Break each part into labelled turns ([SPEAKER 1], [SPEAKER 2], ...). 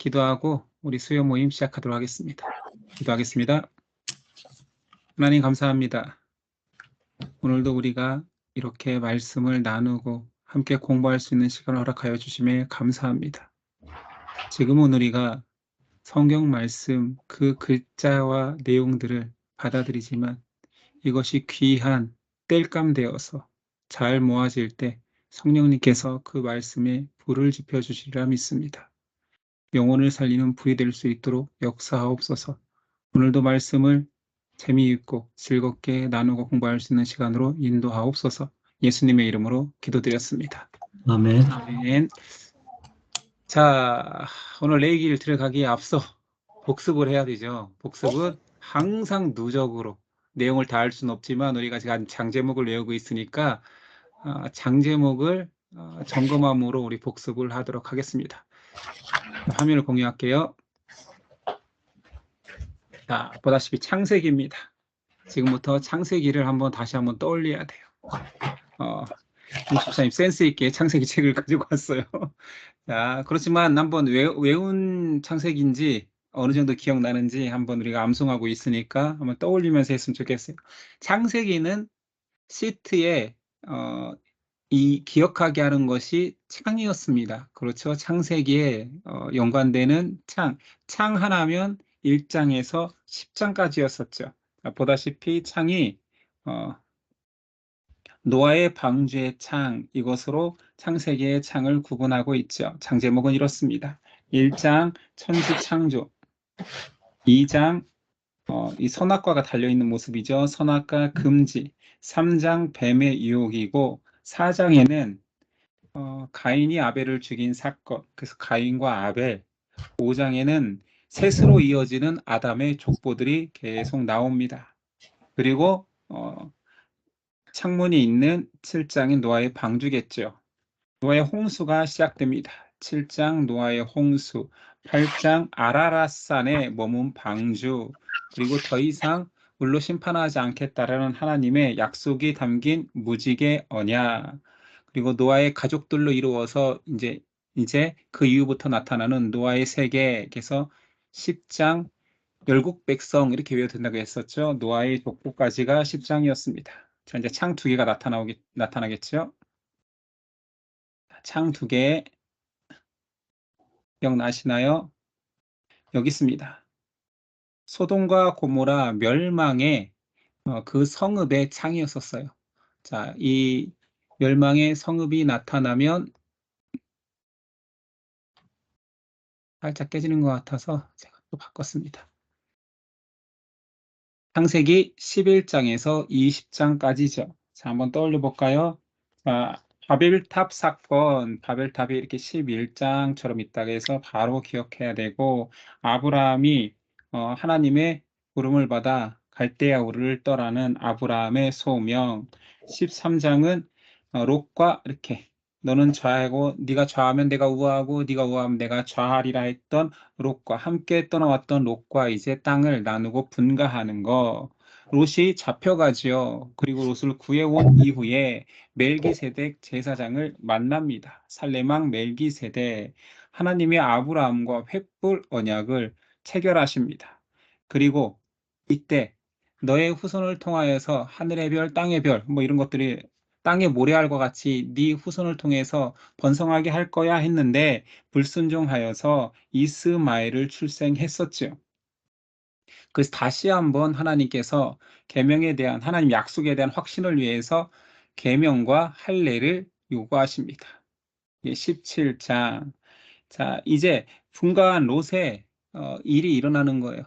[SPEAKER 1] 기도하고 우리 수요 모임 시작하도록 하겠습니다. 기도하겠습니다. 하나님 감사합니다. 오늘도 우리가 이렇게 말씀을 나누고 함께 공부할 수 있는 시간을 허락하여 주심에 감사합니다. 지금은 우리가 성경 말씀 그 글자와 내용들을 받아들이지만 이것이 귀한 땔감 되어서 잘 모아질 때 성령님께서 그 말씀에 불을 지펴 주시리라 믿습니다. 영혼을 살리는 불이 될 수 있도록 역사하옵소서. 오늘도 말씀을 재미있고 즐겁게 나누고 공부할 수 있는 시간으로 인도하옵소서. 예수님의 이름으로 기도드렸습니다.
[SPEAKER 2] 아멘.
[SPEAKER 1] 아멘. 자, 오늘 레위기를 들어가기에 앞서 복습을 해야 되죠. 복습은 항상 누적으로 내용을 다 할 수는 없지만 우리가 지금 장제목을 외우고 있으니까 장제목을 점검함으로 우리 복습을 하도록 하겠습니다. 화면을 공유할게요. 자, 보다시피 창세기입니다. 지금부터 창세기를 다시 한번 떠올려야 돼요. 김집사님 센스 있게 창세기 책을 가지고 왔어요. 자, 그렇지만 한번 외운 창세기인지 어느 정도 기억나는지 한번 우리가 암송하고 있으니까 한번 떠올리면서 했으면 좋겠어요. 창세기는 시트에 이 기억하게 하는 것이 창이었습니다. 그렇죠. 창세기에 연관되는 창 하나면 1장에서 10장까지였었죠. 보다시피 창이 노아의 방주의 창, 이것으로 창세기의 창을 구분하고 있죠. 장 제목은 이렇습니다. 1장 천지 창조, 2장 이 선악과가 달려있는 모습이죠. 선악과 금지, 3장 뱀의 유혹이고 4장에는 가인이 아벨을 죽인 사건, 그래서 가인과 아벨, 5장에는 셋으로 이어지는 아담의 족보들이 계속 나옵니다. 그리고 창문이 있는 7장인 노아의 방주겠죠. 노아의 홍수가 시작됩니다. 7장 노아의 홍수, 8장 아라랏산에 머문 방주, 그리고 더 이상 물로 심판하지 않겠다라는 하나님의 약속이 담긴 무지개 언약, 그리고 노아의 가족들로 이루어서 이제 그 이후부터 나타나는 노아의 세계에서 10장 열국 백성 이렇게 외워도 된다고 했었죠. 노아의 족보까지가 10장이었습니다. 자, 이제 창 두 개가 나타나겠죠. 창 두 개 기억나시나요? 여기 있습니다. 소돔과 고모라 멸망의 그 성읍의 창이었었어요. 자, 이 멸망의 성읍이 나타나면 살짝 깨지는 것 같아서 제가 또 바꿨습니다. 창세기 11장에서 20장까지죠. 자, 한번 떠올려 볼까요? 자, 바벨탑 사건, 바벨탑이 이렇게 11장처럼 있다고 해서 바로 기억해야 되고, 아브라함이 하나님의 부름을 받아 갈대아 우르를 떠나는 아브라함의 소명, 13장은 롯과 이렇게 너는 좌하고 네가 좌하면 내가 우하고 네가 우하면 내가 좌하리라 했던 롯과 함께 떠나왔던 롯과 이제 땅을 나누고 분가하는 거. 롯이 잡혀가지요. 그리고 롯을 구해온 이후에 멜기세덱 제사장을 만납니다. 살레망 멜기세덱, 하나님의 아브라함과 횃불 언약을 체결하십니다. 그리고 이때 너의 후손을 통하여서 하늘의 별, 땅의 별, 뭐 이런 것들이 땅의 모래알과 같이 네 후손을 통해서 번성하게 할 거야 했는데 불순종하여서 이스마엘을 출생했었죠. 그래서 다시 한번 하나님께서 계명에 대한 하나님 약속에 대한 확신을 위해서 계명과 할례를 요구하십니다. 17장. 자, 이제 분가한 롯의 일이 일어나는 거예요.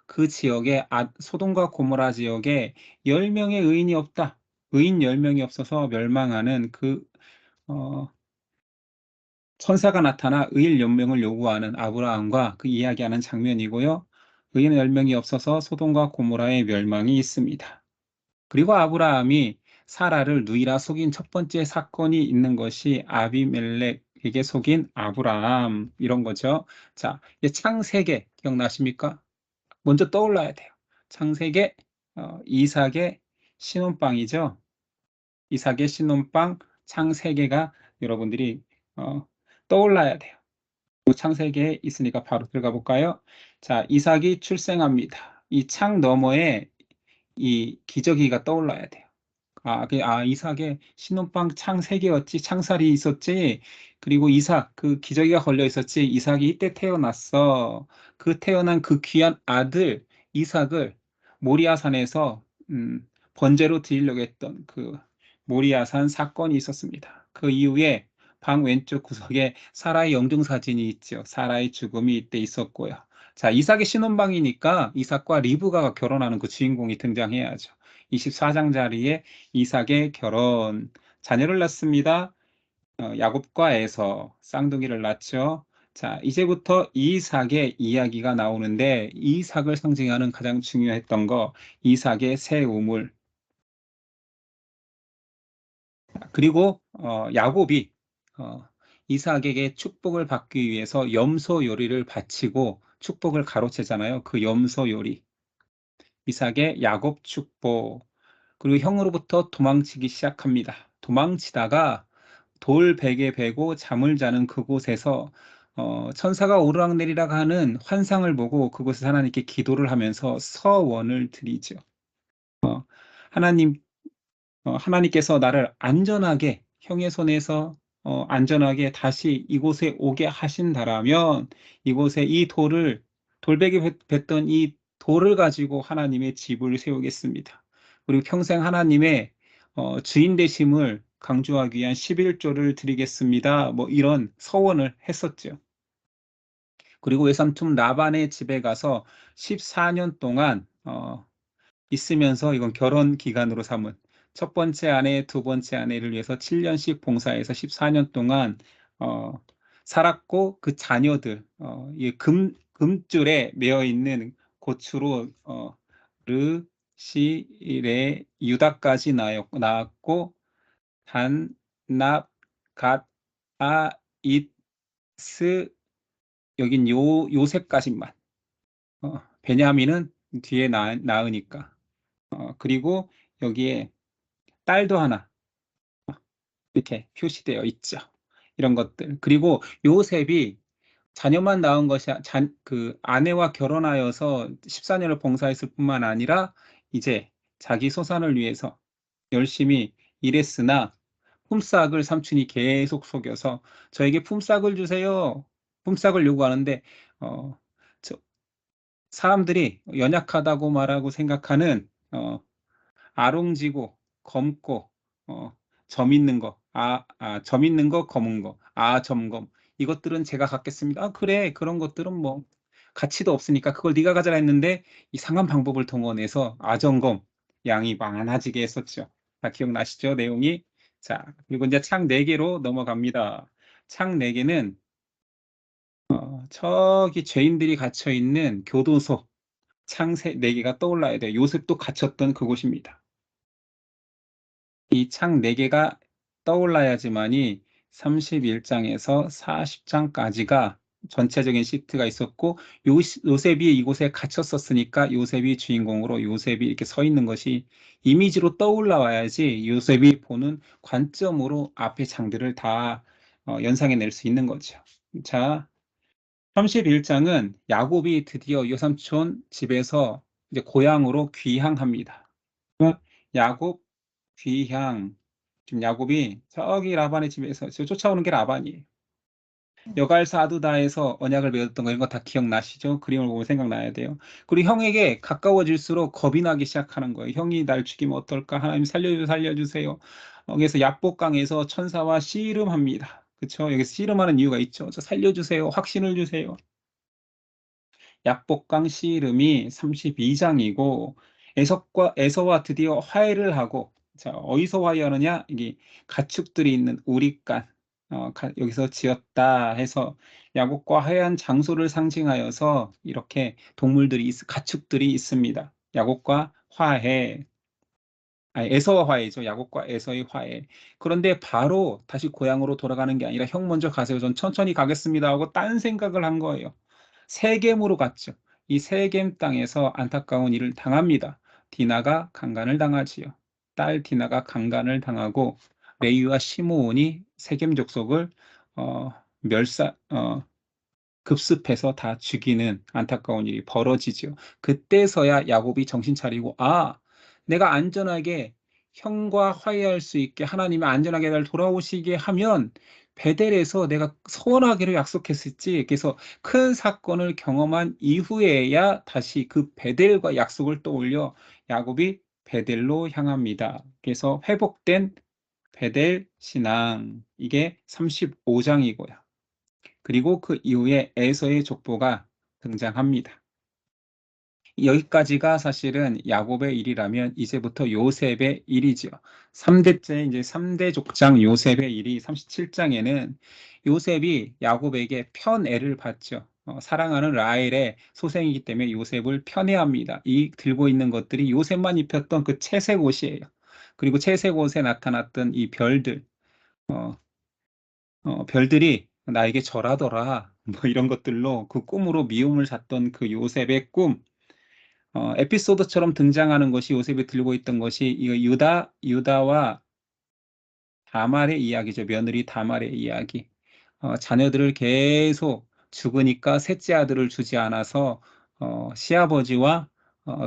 [SPEAKER 1] 그 지역에 소돔과 고모라 지역에 10명의 의인이 없다. 의인 10명이 없어서 멸망하는 그 천사가 나타나 의인 10명을 요구하는 아브라함과 그 이야기하는 장면이고요. 의인 10명이 없어서 소돔과 고모라의 멸망이 있습니다. 그리고 아브라함이 사라를 누이라 속인 첫 번째 사건이 있는 것이 아비멜렉에게 속인 아브라함, 이런 거죠. 자, 창세기 기억나십니까? 먼저 떠올라야 돼요. 창세기 이삭의 신혼방이죠. 이삭의 신혼방 창세기가 여러분들이 떠올라야 돼요. 창세기에 있으니까 바로 들어가 볼까요? 자, 이삭이 출생합니다. 이 창 너머에 이 기저귀가 떠올라야 돼요. 이삭의 신혼방 창세기였지, 창살이 있었지, 그리고 이삭, 그 기저귀가 걸려 있었지, 이삭이 이때 태어났어. 그 태어난 그 귀한 아들, 이삭을 모리아산에서, 번제로 드리려고 했던 그 모리아산 사건이 있었습니다. 그 이후에 방 왼쪽 구석에 사라의 영정사진이 있죠. 사라의 죽음이 이때 있었고요. 자, 이삭의 신혼방이니까 이삭과 리브가가 결혼하는 그 주인공이 등장해야죠. 24장 자리에 이삭의 결혼, 자녀를 낳습니다. 야곱과 에서 쌍둥이를 낳죠. 자, 이제부터 이삭의 이야기가 나오는데 이삭을 상징하는 가장 중요했던 거 이삭의 새 우물. 그리고 야곱이 어, 이삭에게 축복을 받기 위해서 염소 요리를 바치고 축복을 가로채잖아요. 그 염소 요리. 이삭의 야곱 축복. 그리고 형으로부터 도망치기 시작합니다. 도망치다가 돌베개 베고 잠을 자는 그곳에서 천사가 오르락내리락 하는 환상을 보고 그곳에서 하나님께 기도를 하면서 서원을 드리죠. 하나님, 하나님께서 나를 안전하게 형의 손에서 안전하게 다시 이곳에 오게 하신다라면 이곳에 이 돌베개 뱉던 이 돌을 가지고 하나님의 집을 세우겠습니다. 그리고 평생 하나님의 주인 되심을 강조하기 위한 11조를 드리겠습니다. 뭐 이런 서원을 했었죠. 그리고 외삼촌 라반의 집에 가서 14년 동안 있으면서 이건 결혼 기간으로 삼은 첫 번째 아내, 두 번째 아내를 위해서 7년씩 봉사해서 14년 동안 어, 살았고 그 자녀들 이 금줄에 매어 있는 고추로 르, 시, 레, 유다까지 나왔고 단, 납, 갓, 아, 잇, 스 여긴 요새까지만 베냐민은 뒤에 낳으니까 그리고 여기에 딸도 하나 이렇게 표시되어 있죠. 이런 것들. 그리고 요셉이 자녀만 낳은 것이 그 아내와 결혼하여서 14년을 봉사했을 뿐만 아니라 이제 자기 소산을 위해서 열심히 일했으나 품삯을 삼촌이 계속 속여서 저에게 품삯을 주세요. 품삯을 요구하는데 어, 저, 사람들이 연약하다고 말하고 생각하는 아롱지고 검고 점 있는 거, 점 있는 거, 검은 거, 점검 이것들은 제가 갖겠습니다. 그래 그런 것들은 뭐 가치도 없으니까 그걸 네가 가져라 했는데 이상한 방법을 동원해서 아점검 양이 많아지게 했었죠. 다 기억나시죠? 내용이. 자, 그리고 이제 창 4개로 넘어갑니다. 창 4개는 저기 죄인들이 갇혀 있는 교도소 창 4개가 떠올라야 돼요. 요셉도 갇혔던 그곳입니다. 이 창 4개가 떠올라야지만이 31장에서 40장까지가 전체적인 시트가 있었고 요셉이 이곳에 갇혔었으니까 요셉이 주인공으로 요셉이 이렇게 서 있는 것이 이미지로 떠올라와야지 요셉이 보는 관점으로 앞의 장들을 다 연상해낼 수 있는 거죠. 자, 31장은 야곱이 드디어 요삼촌 집에서 이제 고향으로 귀향합니다. 야곱 귀향. 지금 야곱이 저기 라반의 집에서 쫓아오는 게 라반이에요. 여갈사 아두다에서 언약을 맺었던 거 이런 거 다 기억나시죠? 그림을 보고 생각나야 돼요. 그리고 형에게 가까워질수록 겁이 나기 시작하는 거예요. 형이 날 죽이면 어떨까? 하나님 살려주세요. 그래서 야복강에서 천사와 씨름합니다. 그렇죠? 여기서 씨름하는 이유가 있죠. 저 살려주세요. 확신을 주세요. 약복강 씨름이 32장이고 에서와 드디어 화해를 하고 자, 어디서 화해하느냐? 이게 가축들이 있는 우리간 여기서 지었다 해서 야곱과 화해한 장소를 상징하여서 이렇게 가축들이 있습니다. 야곱과 화해. 에서와 화해죠. 야곱과 에서의 화해. 그런데 바로 다시 고향으로 돌아가는 게 아니라 형 먼저 가세요. 전 천천히 가겠습니다 하고 딴 생각을 한 거예요. 세겜으로 갔죠. 이 세겜 땅에서 안타까운 일을 당합니다. 디나가 강간을 당하지요. 딸 디나가 강간을 당하고 레위와 시므온이 세겜 족속을 멸사 급습해서 다 죽이는 안타까운 일이 벌어지죠. 그때서야 야곱이 정신 차리고 '아 내가 안전하게 형과 화해할 수 있게 하나님이 안전하게 날 돌아오시게 하면 베델에서 내가 서원하기로 약속했었지.' 그래서 큰 사건을 경험한 이후에야 다시 그 베델과 약속을 떠올려 야곱이 베델로 향합니다. 그래서 회복된 베델 신앙, 이게 35장이고요. 그리고 그 이후에 에서의 족보가 등장합니다. 여기까지가 사실은 야곱의 일이라면 이제부터 요셉의 일이죠. 3대째 이제 3대 족장 요셉의 일이 37장에는 요셉이 야곱에게 편애를 받죠. 사랑하는 라헬의 소생이기 때문에 요셉을 편애합니다. 이 들고 있는 것들이 요셉만 입혔던 그 채색 옷이에요. 그리고 채색 옷에 나타났던 이 별들, 어, 별들이 나에게 절하더라. 뭐 이런 것들로 그 꿈으로 미움을 샀던 그 요셉의 꿈, 에피소드처럼 등장하는 것이 요셉이 들고 있던 것이 이 유다와 다말의 이야기죠. 며느리 다말의 이야기. 자녀들을 계속 죽으니까 셋째 아들을 주지 않아서 시아버지와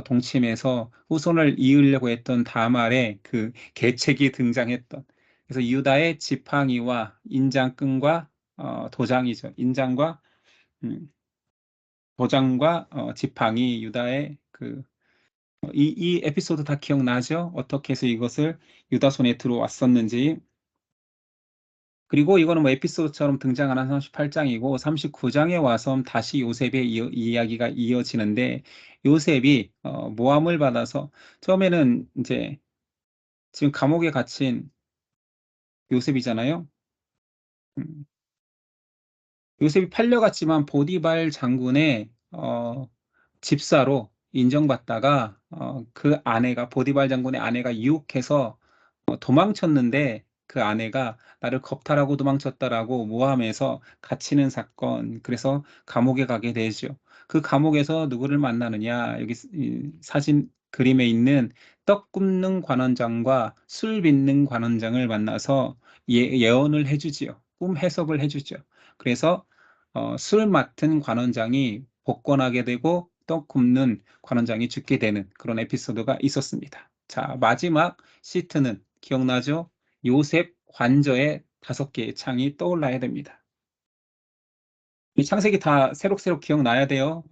[SPEAKER 1] 동침해서 후손을 이으려고 했던 다말의 그 계책이 등장했던, 그래서 유다의 지팡이와 인장끈과 도장이죠. 인장과 음, 도장과 지팡이, 유다의 그 이 에피소드 다 기억나죠? 어떻게 해서 이것을 유다 손에 들어왔었는지. 그리고 이거는 뭐 에피소드처럼 등장하는 38장이고 39장에 와서 다시 요셉의 이야기가 이어지는데, 요셉이 모함을 받아서 처음에는 이제 지금 감옥에 갇힌 요셉이잖아요. 음, 요셉이 팔려갔지만 보디발 장군의 집사로 인정받다가 그 아내가, 보디발 장군의 아내가 유혹해서 도망쳤는데, 그 아내가 나를 겁탈하고 도망쳤다라고 모함해서 갇히는 사건. 그래서 감옥에 가게 되죠. 그 감옥에서 누구를 만나느냐? 여기 이 사진 그림에 있는 떡 굽는 관원장과 술 빚는 관원장을 만나서 예언을 해주지요. 꿈 해석을 해주죠. 그래서 술 맡은 관원장이 복권하게 되고 떡 굽는 관원장이 죽게 되는 그런 에피소드가 있었습니다. 자, 마지막 시트는 기억나죠? 요셉 관저에 5개의 창이 떠올라야 됩니다. 이 창세기 다 새록새록 기억나야 돼요.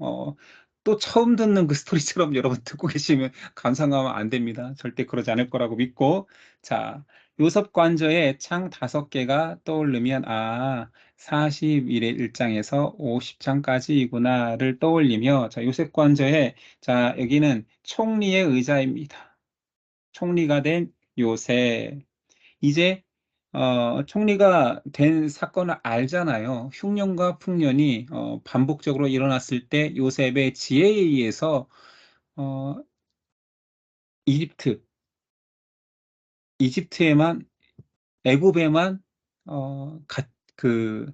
[SPEAKER 1] 또 처음 듣는 그 스토리처럼 여러분 듣고 계시면 감상하면 안 됩니다. 절대 그러지 않을 거라고 믿고. 자, 요셉 관저에 창 5개가 떠오르면, 41의 1장에서 50장까지이구나를 떠올리며, 자, 요셉 관저에, 자, 여기는 총리의 의자입니다. 총리가 된 요셉. 이제 총리가 된 사건을 알잖아요. 흉년과 풍년이 반복적으로 일어났을 때 요셉의 지혜에 의해서 어, 이집트, 이집트에만, 애굽에만 그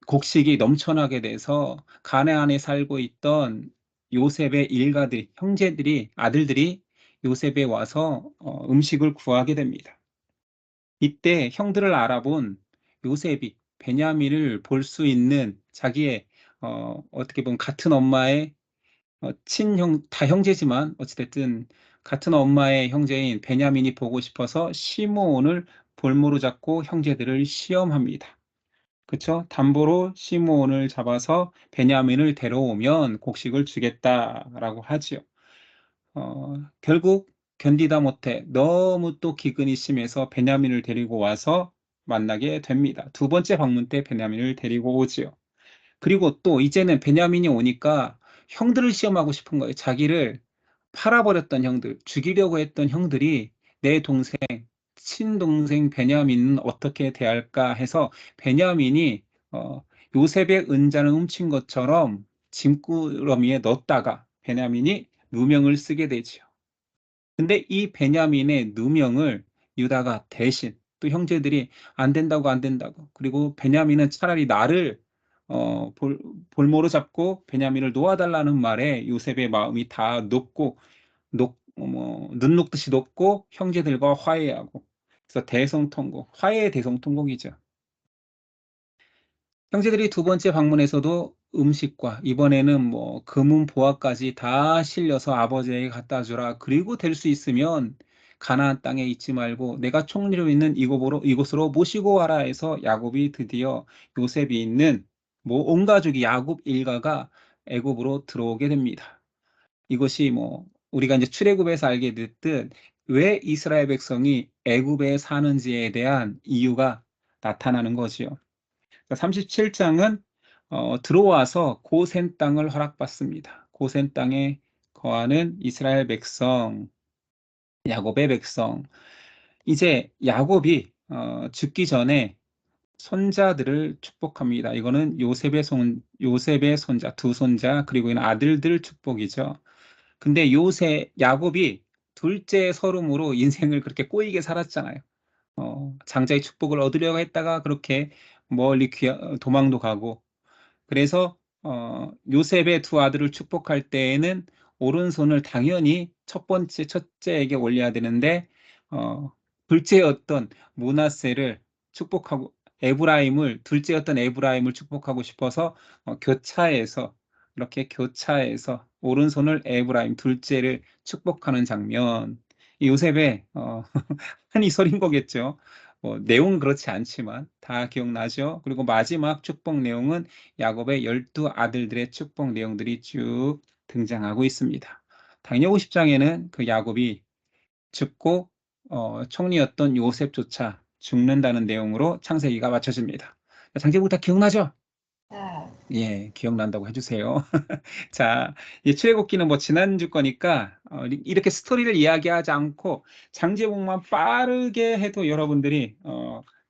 [SPEAKER 1] 곡식이 넘쳐나게 돼서 가나안에 살고 있던 요셉의 일가들, 형제들이, 아들들이 요셉에 와서 음식을 구하게 됩니다. 이때 형들을 알아본 요셉이 베냐민을 볼 수 있는 자기의 어떻게 보면 같은 엄마의 친형, 다 형제지만 어찌됐든 같은 엄마의 형제인 베냐민이 보고 싶어서 시므온을 볼모로 잡고 형제들을 시험합니다. 그쵸? 담보로 시므온을 잡아서 베냐민을 데려오면 곡식을 주겠다라고 하지요. 결국 견디다 못해 너무 또 기근이 심해서 베냐민을 데리고 와서 만나게 됩니다. 두 번째 방문 때 베냐민을 데리고 오지요. 그리고 또 이제는 베냐민이 오니까 형들을 시험하고 싶은 거예요. 자기를 팔아버렸던 형들, 죽이려고 했던 형들이 내 동생, 친동생 베냐민은 어떻게 대할까 해서 베냐민이 요셉의 은자를 훔친 것처럼 짐꾸러미에 넣었다가 베냐민이 누명을 쓰게 되지요. 근데 이 베냐민의 누명을 유다가 대신, 또 형제들이 안 된다고 안 된다고, 그리고 베냐민은 차라리 나를 볼모로 잡고 베냐민을 놓아달라는 말에 요셉의 마음이 다 녹고, 눈 녹듯이 녹고 형제들과 화해하고, 그래서 대성통곡, 화해의 대성통곡이죠. 형제들이 두 번째 방문에서도 음식과 이번에는 뭐 금은 보화까지 다 실려서 아버지에게 갖다 주라. 그리고 될 수 있으면 가나안 땅에 있지 말고 내가 총리로 있는 이곳으로 모시고 와라 해서 야곱이 드디어 요셉이 있는 뭐 온 가족이 야곱 일가가 애굽으로 들어오게 됩니다. 이것이 뭐 우리가 이제 출애굽에서 알게 됐듯 왜 이스라엘 백성이 애굽에 사는지에 대한 이유가 나타나는 거지요. 37장은 들어와서 고센 땅을 허락받습니다. 고센 땅에 거하는 이스라엘 백성, 야곱의 백성. 이제 야곱이 죽기 전에 손자들을 축복합니다. 이거는 요셉의 손자, 두 손자, 그리고 이는 아들들 축복이죠. 근데 야곱이 둘째 서름으로 인생을 그렇게 꼬이게 살았잖아요. 장자의 축복을 얻으려고 했다가 그렇게 멀리 도망도 가고, 그래서 요셉의 두 아들을 축복할 때에는 오른손을 당연히 첫째에게 올려야 되는데 어, 둘째였던 므낫세를 축복하고 둘째였던 에브라임을 축복하고 싶어서 이렇게 교차해서 오른손을 에브라임 둘째를 축복하는 장면. 이 요셉의 한이 서린 거겠죠. 내용은 그렇지 않지만 다 기억나죠? 그리고 마지막 축복 내용은 야곱의 12아들들의 축복 내용들이 쭉 등장하고 있습니다. 당연히 50장에는 그 야곱이 죽고 총리였던 요셉조차 죽는다는 내용으로 창세기가 마쳐집니다. 장제국 다 기억나죠?
[SPEAKER 2] 네.
[SPEAKER 1] 예, 기억난다고 해주세요. 자, 이 출애굽기는 뭐 지난주 거니까 이렇게 스토리를 이야기하지 않고 장제목만 빠르게 해도 여러분들이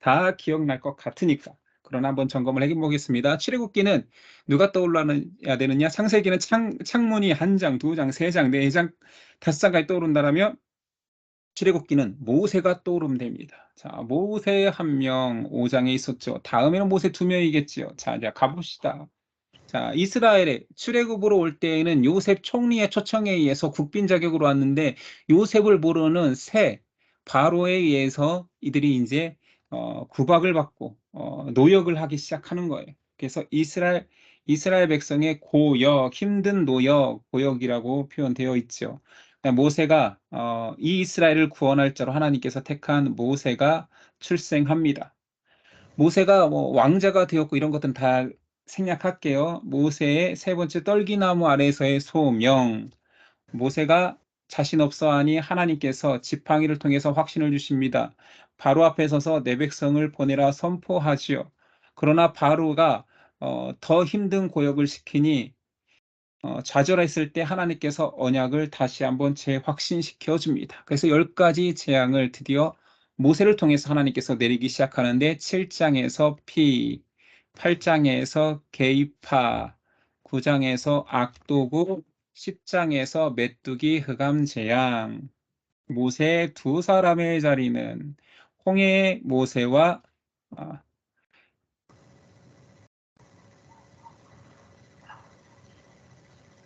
[SPEAKER 1] 다 기억날 것 같으니까. 그러나 한번 점검을 해보겠습니다. 출애굽기는 누가 떠올라야 되느냐? 창세기는 창문이 한 장, 두 장, 세 장, 네 장, 다섯 장까지 떠오른다면 출애굽기는 모세가 떠오르면 됩니다. 자, 모세 한 명 5장에 있었죠. 다음에는 모세 2명이겠지요. 자, 이제 가봅시다. 자, 이스라엘에 출애굽으로 올 때에는 요셉 총리의 초청에 의해서 국빈 자격으로 왔는데 요셉을 모르는 새 바로에 의해서 이들이 이제 구박을 받고 노역을 하기 시작하는 거예요. 그래서 이스라엘 백성의 고역, 힘든 노역, 고역이라고 표현되어 있죠. 모세가 이 이스라엘을 구원할 자로 하나님께서 택한 모세가 출생합니다. 모세가 뭐 왕자가 되었고 이런 것들은 다 생략할게요. 모세의 세 번째 떨기나무 아래에서의 소명. 모세가 자신 없어하니 하나님께서 지팡이를 통해서 확신을 주십니다. 바로 앞에 서서 내 백성을 보내라 선포하지요. 그러나 바로가 더 힘든 고역을 시키니 좌절했을 때 하나님께서 언약을 다시 한번 재확신시켜 줍니다. 그래서 10가지 재앙을 드디어 모세를 통해서 하나님께서 내리기 시작하는데 7장에서 피, 8장에서 개입파, 9장에서 악도구, 10장에서 메뚜기 흑암 재앙, 모세 두 사람의 자리는 홍해의 모세와 아,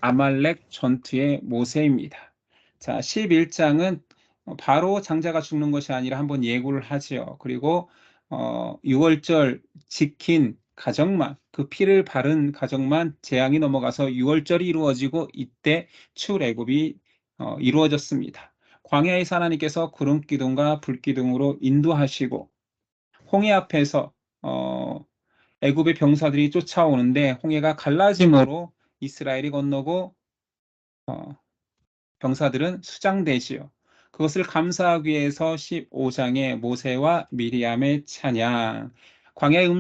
[SPEAKER 1] 아말렉 전투의 모세입니다. 자, 11장은 바로 장자가 죽는 것이 아니라 한번 예고를 하지요. 그리고 6월절 지킨 가정만, 그 피를 바른 가정만 재앙이 넘어가서 6월절이 이루어지고 이때 출애굽이 이루어졌습니다. 광야에서 하나님께서 구름 기둥과 불 기둥으로 인도하시고 홍해 앞에서 애굽의 병사들이 쫓아오는데 홍해가 갈라짐으로 이스라엘이 건너고 병사들은 수장되지요. 그것을 감사하기 위해서 15장의 모세와 미리암의 찬양, 광야의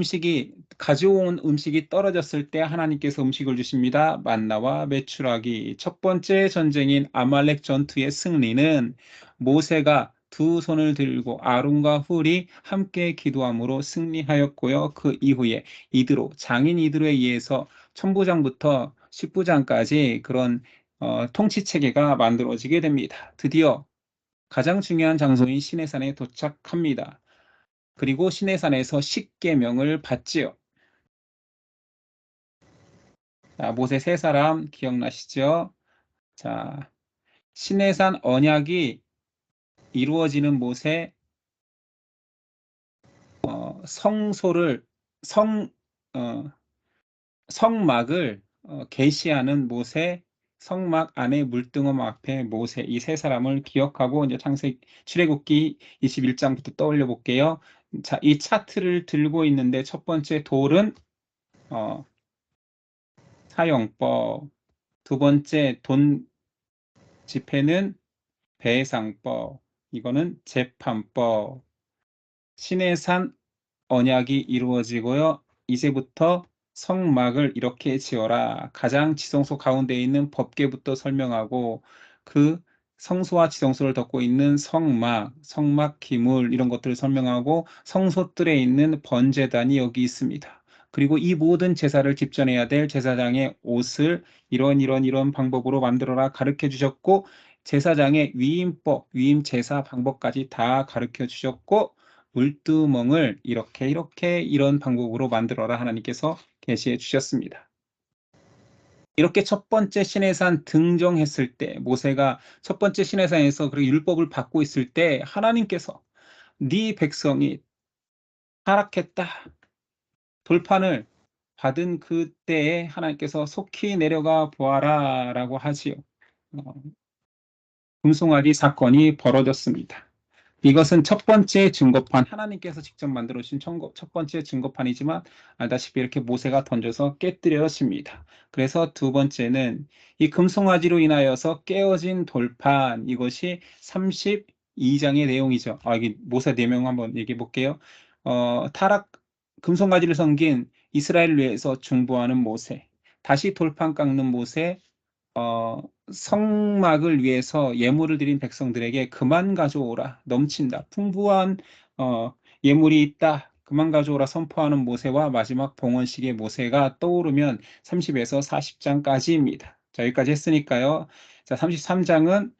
[SPEAKER 1] 가져온 음식이 떨어졌을 때 하나님께서 음식을 주십니다. 만나와 메추라기. 첫 번째 전쟁인 아말렉 전투의 승리는 모세가 두 손을 들고 아론과 훌이 함께 기도함으로 승리하였고요. 그 이후에 장인 이드로에 의해서 천부장부터 십부장까지 그런 통치 체계가 만들어지게 됩니다. 드디어 가장 중요한 장소인 시내산에 도착합니다. 그리고 시내산에서 십계명을 받지요. 자, 모세 세 사람 기억나시죠? 자, 시내산 언약이 이루어지는 모세 성소를 성막을 계시하는 모세, 성막 안에 물등음 앞에 모세, 이 세 사람을 기억하고 이제 출애굽기 21장부터 떠올려 볼게요. 자, 이 차트를 들고 있는데 첫 번째 돌은 사용법, 두 번째 돈 지폐는 배상법, 이거는 재판법, 시내산 언약이 이루어지고요. 이제부터 성막을 이렇게 지어라. 가장 지성소 가운데 있는 법궤부터 설명하고 그 성소와 지성소를 덮고 있는 성막, 성막 기물 이런 것들을 설명하고 성소뜰에 있는 번제단이 여기 있습니다. 그리고 이 모든 제사를 집전해야 될 제사장의 옷을 이런 방법으로 만들어라 가르쳐 주셨고 제사장의 위임법, 위임 제사 방법까지 다 가르쳐 주셨고 물두멍을 이렇게 이런 방법으로 만들어라 하나님께서 계시해 주셨습니다. 이렇게 첫 번째 시내산 등정했을 때 모세가 첫 번째 시내산에서 그 율법을 받고 있을 때 하나님께서 네 백성이 타락했다. 돌판을 받은 그때에 하나님께서 속히 내려가 보아라 라고 하지요. 금송아지 사건이 벌어졌습니다. 이것은 첫 번째 증거판, 하나님께서 직접 만들어 주신 첫 번째 증거판이지만 알다시피 이렇게 모세가 던져서 깨뜨려집니다. 그래서 두 번째는 이 금송아지로 인하여서 깨어진 돌판, 이것이 32장의 내용이죠. 여기 모세 4명 한번 얘기해 볼게요. 금송아지를 섬긴 이스라엘을 위해서 중보하는 모세, 다시 돌판 깎는 모세, 성막을 위해서 예물을 드린 백성들에게 그만 가져오라, 넘친다, 풍부한 예물이 있다, 그만 가져오라 선포하는 모세와 마지막 봉헌식의 모세가 떠오르면 30에서 40장까지입니다. 자, 여기까지 했으니까요. 자, 33장은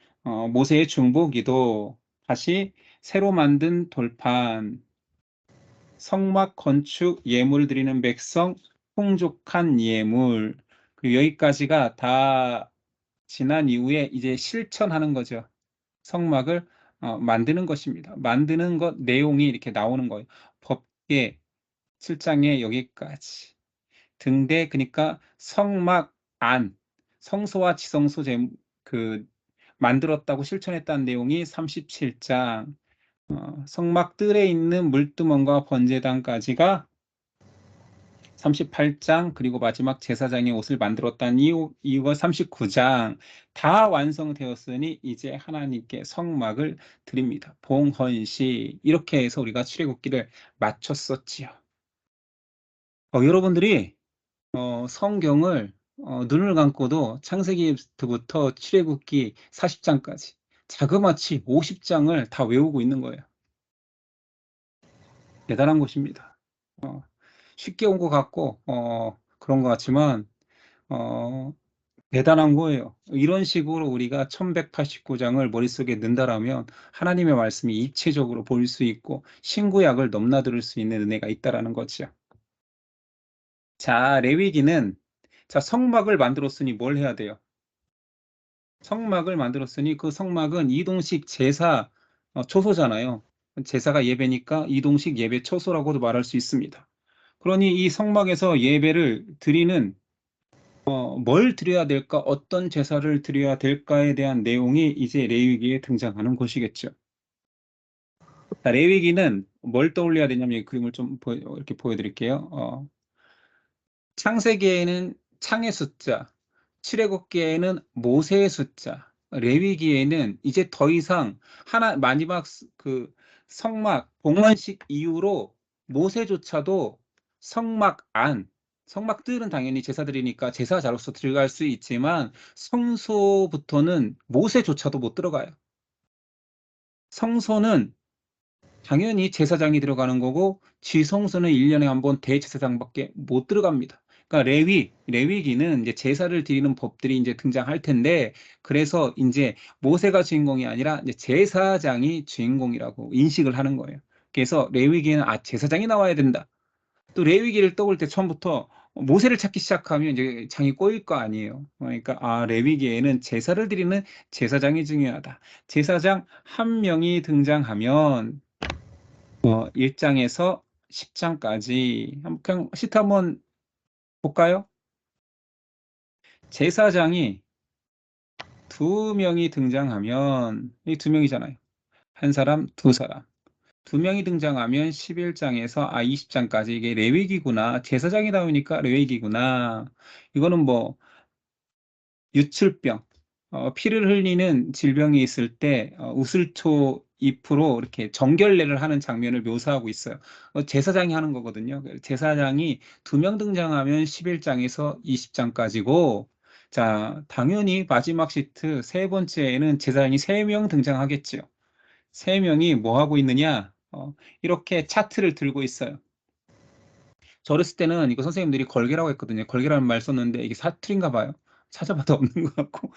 [SPEAKER 1] 모세의 중보기도, 다시 새로 만든 돌판, 성막 건축 예물 드리는 백성, 풍족한 예물, 그리고 여기까지가 다 지난 이후에 이제 실천하는 거죠. 성막을 만드는 것입니다. 만드는 것 내용이 이렇게 나오는 거예요. 법계 7장에 여기까지. 등대, 그러니까 성막 안, 성소와 지성소 만들었다고 실천했다는 내용이 37장. 성막 뜰에 있는 물두멍과 번제단까지가 38장, 그리고 마지막 제사장의 옷을 만들었다는 이유가 39장. 다 완성되었으니 이제 하나님께 성막을 드립니다. 봉헌시, 이렇게 해서 우리가 출애굽기를 마쳤었지요. 여러분들이 성경을 눈을 감고도 창세기부터 출애굽기 40장까지 자그마치 50장을 다 외우고 있는 거예요. 대단한 것입니다. 쉽게 온 것 같고 그런 것 같지만 대단한 거예요. 이런 식으로 우리가 1189장을 머릿속에 넣는다라면 하나님의 말씀이 입체적으로 보일 수 있고 신구약을 넘나들 수 있는 은혜가 있다라는 거죠. 자, 레위기는 자, 성막을 만들었으니 뭘 해야 돼요? 성막을 만들었으니 그 성막은 이동식 제사 초소잖아요. 제사가 예배니까 이동식 예배 초소라고도 말할 수 있습니다. 그러니 이 성막에서 예배를 드리는 뭘 드려야 될까, 어떤 제사를 드려야 될까에 대한 내용이 이제 레위기에 등장하는 것이겠죠. 자, 레위기는 뭘 떠올려야 되냐면 이 그림을 좀 이렇게 보여드릴게요. 창세기에는 창의 숫자, 출애굽기에는 모세의 숫자, 레위기에는 이제 더 이상 마지막 그 성막 봉헌식 이후로 모세조차도 성막 안, 성막들은 당연히 제사드리니까 제사자로서 들어갈 수 있지만 성소부터는 모세조차도 못 들어가요. 성소는 당연히 제사장이 들어가는 거고 지성소는 1년에 한 번 대제사장밖에 못 들어갑니다. 그러니까 레위기는 이제 제사를 드리는 법들이 이제 등장할 텐데 그래서 이제 모세가 주인공이 아니라 이제 제사장이 주인공이라고 인식을 하는 거예요. 그래서 레위기는 제사장이 나와야 된다. 또 레위기를 떠올 때 처음부터 모세를 찾기 시작하면 이제 장이 꼬일 거 아니에요. 그러니까 레위기에는 제사를 드리는 제사장이 중요하다. 제사장 한 명이 등장하면 1장에서 10장까지 그냥 시트 한번 볼까요? 제사장이 2명이 등장하면 이 2명이잖아요. 한 사람, 2사람. 2명이 등장하면 11장에서 20장까지 이게 레위기구나. 제사장이 나오니까 레위기구나. 이거는 뭐 유출병, 피를 흘리는 질병이 있을 때 우슬초 잎으로 이렇게 정결례를 하는 장면을 묘사하고 있어요. 제사장이 하는 거거든요. 제사장이 2명 등장하면 11장에서 20장까지고, 자, 당연히 마지막 시트 세 번째에는 제사장이 3명 등장하겠죠. 3명이 뭐 하고 있느냐? 이렇게 차트를 들고 있어요. 저 어렸을 때는 이거 선생님들이 걸개라고 했거든요. 걸개라는 말 썼는데 이게 사투리인가 봐요. 찾아봐도 없는 것 같고,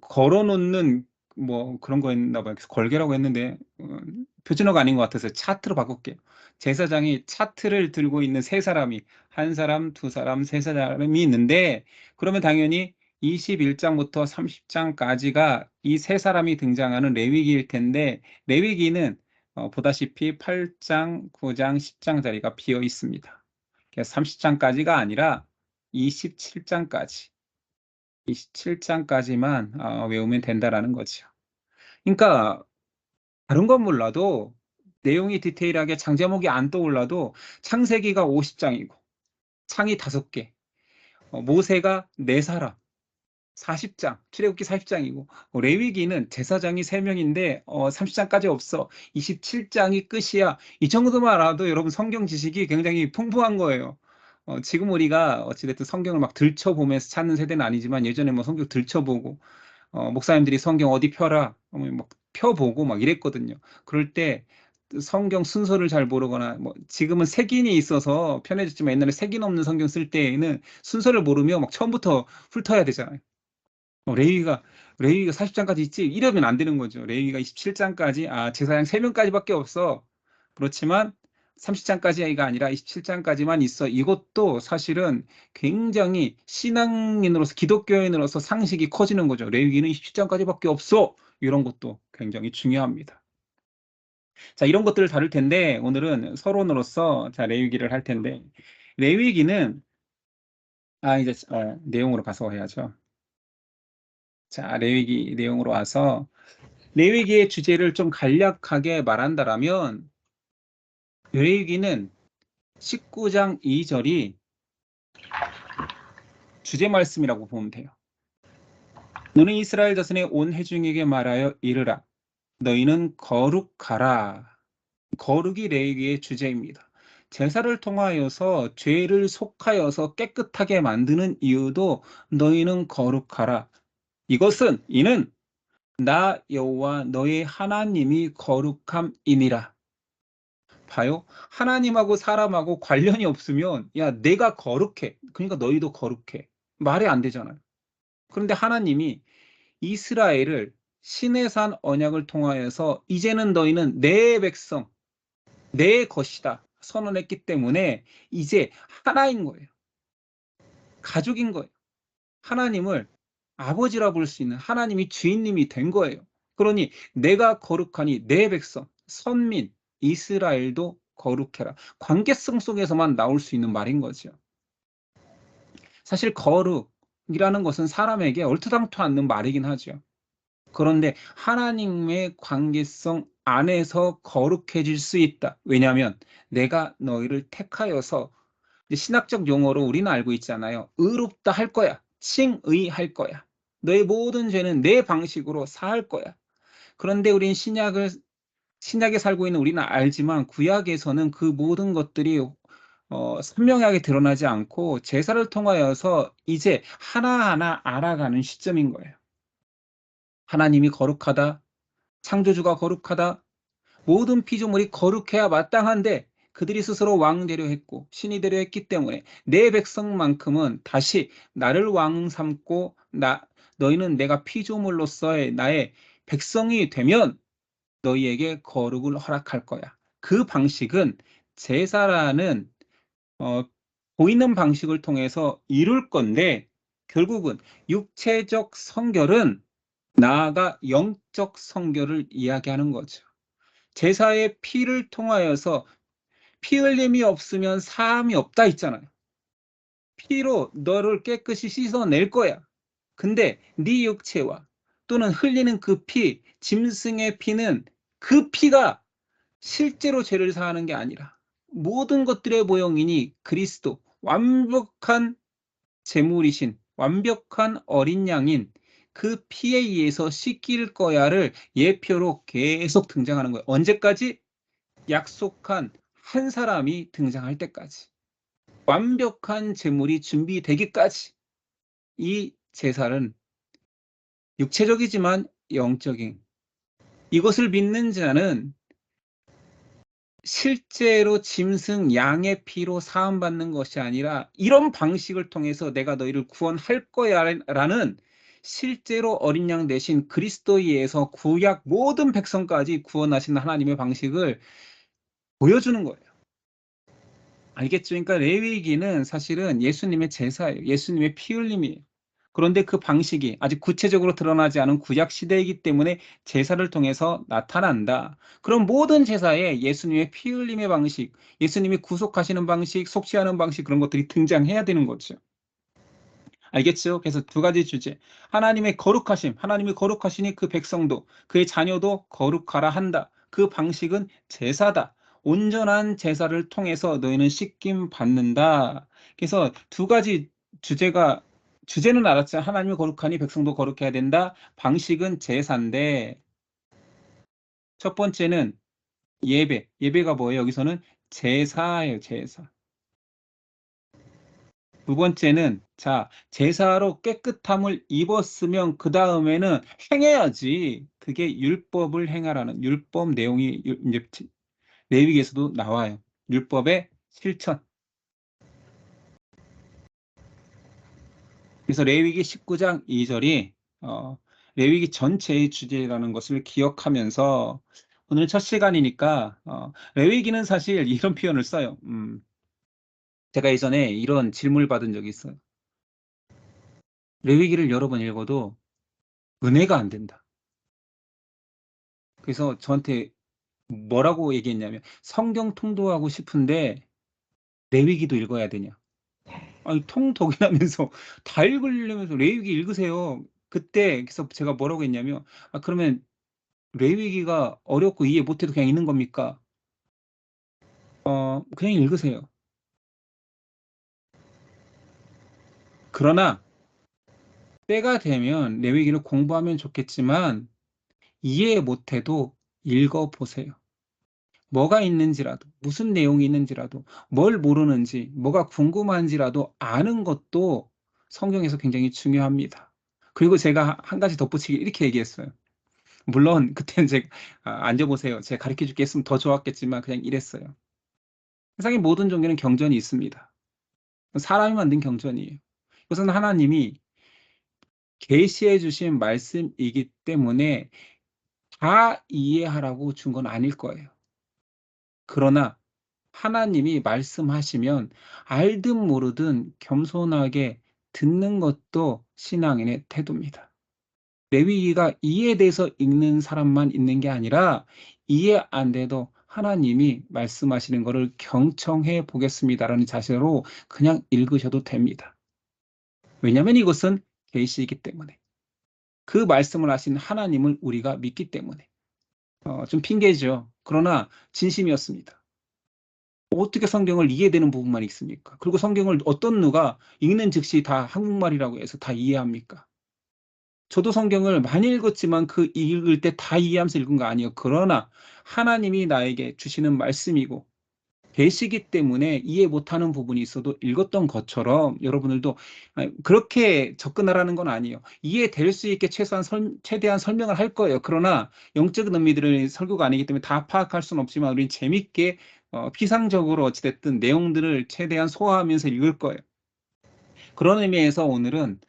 [SPEAKER 1] 걸어놓는 뭐 그런 거였나 봐요. 그래서 걸개라고 했는데 표준어가 아닌 것 같아서 차트로 바꿀게요. 제사장이 차트를 들고 있는 3사람이, 한 사람, 2사람, 3사람이 있는데, 그러면 당연히 21장부터 30장까지가 이 3사람이 등장하는 레위기일 텐데, 레위기는 보다시피 8장, 9장, 10장 자리가 비어 있습니다. 그래서 30장까지가 아니라 27장까지, 27장까지만 외우면 된다라는 거죠. 그러니까 다른 건 몰라도 내용이 디테일하게 장제목이 안 떠올라도 창세기가 50장이고 창이 5개, 모세가 4사람, 40장, 출애굽기 40장이고, 레위기는 제사장이 3명인데 30장까지 없어. 27장이 끝이야. 이 정도만 알아도 여러분 성경 지식이 굉장히 풍부한 거예요. 지금 우리가 어찌됐든 성경을 막 들춰보면서 찾는 세대는 아니지만, 예전에 뭐 성경 들춰보고 목사님들이 성경 어디 펴라, 막 펴보고 막 이랬거든요. 그럴 때 성경 순서를 잘 모르거나, 뭐 지금은 색인이 있어서 편해졌지만 옛날에 색인 없는 성경 쓸 때에는 순서를 모르면 막 처음부터 훑어야 되잖아요. 레위기가 40장까지 있지? 이러면 안 되는 거죠. 레위기가 27장까지, 제사장 3명까지밖에 없어. 그렇지만 30장까지가 아니라 27장까지만 있어. 이것도 사실은 굉장히 신앙인으로서, 기독교인으로서 상식이 커지는 거죠. 레위기는 27장까지밖에 없어. 이런 것도 굉장히 중요합니다. 자, 이런 것들을 다룰 텐데, 오늘은 서론으로서 자, 레위기를 할 텐데, 레위기는 이제 내용으로 가서 해야죠. 자, 레위기 내용으로 와서, 레위기의 주제를 좀 간략하게 말한다라면, 레위기는 19장 2절이 주제 말씀이라고 보면 돼요. 너는 이스라엘 자손의 온 회중에게 말하여 이르라. 너희는 거룩하라. 거룩이 레위기의 주제입니다. 제사를 통하여서 죄를 속하여서 깨끗하게 만드는 이유도 너희는 거룩하라. 이는 나 여호와 너희 하나님이 거룩함이니라. 봐요. 하나님하고 사람하고 관련이 없으면 야, 내가 거룩해. 그러니까 너희도 거룩해. 말이 안 되잖아요. 그런데 하나님이 이스라엘을 시내산 언약을 통하여서 이제는 너희는 내 백성, 내 것이다 선언했기 때문에 이제 하나인 거예요. 가족인 거예요. 하나님을 아버지라 부를 수 있는 하나님이 주인님이 된 거예요. 그러니 내가 거룩하니 내 백성, 선민, 이스라엘도 거룩해라. 관계성 속에서만 나올 수 있는 말인 거죠. 사실 거룩이라는 것은 사람에게 얼토당토 않는 말이긴 하죠. 그런데 하나님의 관계성 안에서 거룩해질 수 있다. 왜냐하면 내가 너희를 택하여서, 신학적 용어로 우리는 알고 있잖아요. 의롭다 할 거야. 칭의할 거야. 너의 모든 죄는 내 방식으로 사할 거야. 그런데 우린 신약에 살고 있는 우리는 알지만 구약에서는 그 모든 것들이 선명하게 드러나지 않고 제사를 통하여서 이제 하나하나 알아가는 시점인 거예요. 하나님이 거룩하다. 창조주가 거룩하다. 모든 피조물이 거룩해야 마땅한데 그들이 스스로 왕되려 했고 신이 되려 했기 때문에 내 백성만큼은 다시 나를 왕 삼고 너희는 내가 피조물로서의 나의 백성이 되면 너희에게 거룩을 허락할 거야. 그 방식은 제사라는 보이는 방식을 통해서 이룰 건데, 결국은 육체적 성결은 나아가 영적 성결을 이야기하는 거죠. 제사의 피를 통하여서 피 흘림이 없으면 사함이 없다 있잖아요. 피로 너를 깨끗이 씻어낼 거야. 근데 네 육체와 또는 흘리는 그 피, 짐승의 피는 그 피가 실제로 죄를 사하는 게 아니라 모든 것들의 모형이니 그리스도, 완벽한 제물이신 완벽한 어린 양인 그 피에 의해서 씻길 거야를 예표로 계속 등장하는 거예요. 언제까지? 약속한 한 사람이 등장할 때까지. 완벽한 제물이 준비되기까지 이 제사는 육체적이지만 영적인, 이것을 믿는 자는 실제로 짐승 양의 피로 사함받는 것이 아니라 이런 방식을 통해서 내가 너희를 구원할 거야라는 실제로 어린 양 대신 그리스도에 의해서 구약 모든 백성까지 구원하시는 하나님의 방식을 보여주는 거예요. 알겠죠? 그러니까 레위기는 사실은 예수님의 제사예요. 예수님의 피 흘림이에요. 그런데 그 방식이 아직 구체적으로 드러나지 않은 구약 시대이기 때문에 제사를 통해서 나타난다. 그럼 모든 제사에 예수님의 피 흘림의 방식, 예수님이 구속하시는 방식, 속죄하는 방식, 그런 것들이 등장해야 되는 거죠. 알겠죠? 그래서 두 가지 주제. 하나님의 거룩하심, 하나님이 거룩하시니 그 백성도, 그의 자녀도 거룩하라 한다. 그 방식은 제사다. 온전한 제사를 통해서 너희는 씻김 받는다. 그래서 두 가지 주제는 알았죠. 하나님이 거룩하니 백성도 거룩해야 된다. 방식은 제사인데, 첫 번째는 예배. 예배가 뭐예요? 여기서는 제사예요, 제사. 두 번째는 제사로 깨끗함을 입었으면 그 다음에는 행해야지. 그게 율법을 행하라는 율법 내용이 이제 레위기에서도 나와요. 율법의 실천. 그래서 레위기 19장 2절이 레위기 전체의 주제라는 것을 기억하면서 오늘 첫 시간이니까 레위기는 사실 이런 표현을 써요. 제가 예전에 이런 질문을 받은 적이 있어요. 레위기를 여러 번 읽어도 은혜가 안 된다. 그래서 저한테 뭐라고 얘기했냐면 성경 통독하고 싶은데 레위기도 읽어야 되냐? 아니 통독이라면서 다 읽으려면서 레위기 읽으세요. 그때 그래서 제가 뭐라고 했냐면 그러면 레위기가 어렵고 이해 못해도 그냥 읽는 겁니까? 그냥 읽으세요. 그러나 때가 되면 레위기를 공부하면 좋겠지만 이해 못해도 읽어보세요. 뭐가 있는지라도, 무슨 내용이 있는지라도, 뭘 모르는지, 뭐가 궁금한지라도 아는 것도 성경에서 굉장히 중요합니다. 그리고 제가 한 가지 덧붙이기 이렇게 얘기했어요. 물론 그때는 제가 앉아보세요. 제가 가르쳐 줄게 했으면 더 좋았겠지만 그냥 이랬어요. 세상의 모든 종교는 경전이 있습니다. 사람이 만든 경전이에요. 이것은 하나님이 계시해 주신 말씀이기 때문에 다 이해하라고 준 건 아닐 거예요. 그러나 하나님이 말씀하시면 알든 모르든 겸손하게 듣는 것도 신앙인의 태도입니다. 레위기가 이해돼서 읽는 사람만 있는 게 아니라 이해 안 돼도 하나님이 말씀하시는 것을 경청해 보겠습니다라는 자세로 그냥 읽으셔도 됩니다. 왜냐하면 이것은 계시이기 때문에 그 말씀을 하신 하나님을 우리가 믿기 때문에 좀 핑계죠. 그러나 진심이었습니다. 어떻게 성경을 이해되는 부분만 있습니까? 그리고 성경을 어떤 누가 읽는 즉시 다 한국말이라고 해서 다 이해합니까? 저도 성경을 많이 읽었지만 그 읽을 때 다 이해하면서 읽은 거 아니에요. 그러나 하나님이 나에게 주시는 말씀이고 계시기 때문에 이해 못하는 부분이 있어도 읽었던 것처럼 여러분들도 그렇게 접근하라는 건 아니에요. 이해될 수 있게 최대한 설명을 할 거예요. 그러나 영적인 의미들은 설교가 아니기 때문에 다 파악할 수는 없지만 우리는 재밌게 피상적으로 어찌됐든 내용들을 최대한 소화하면서 읽을 거예요. 그런 의미에서 오늘은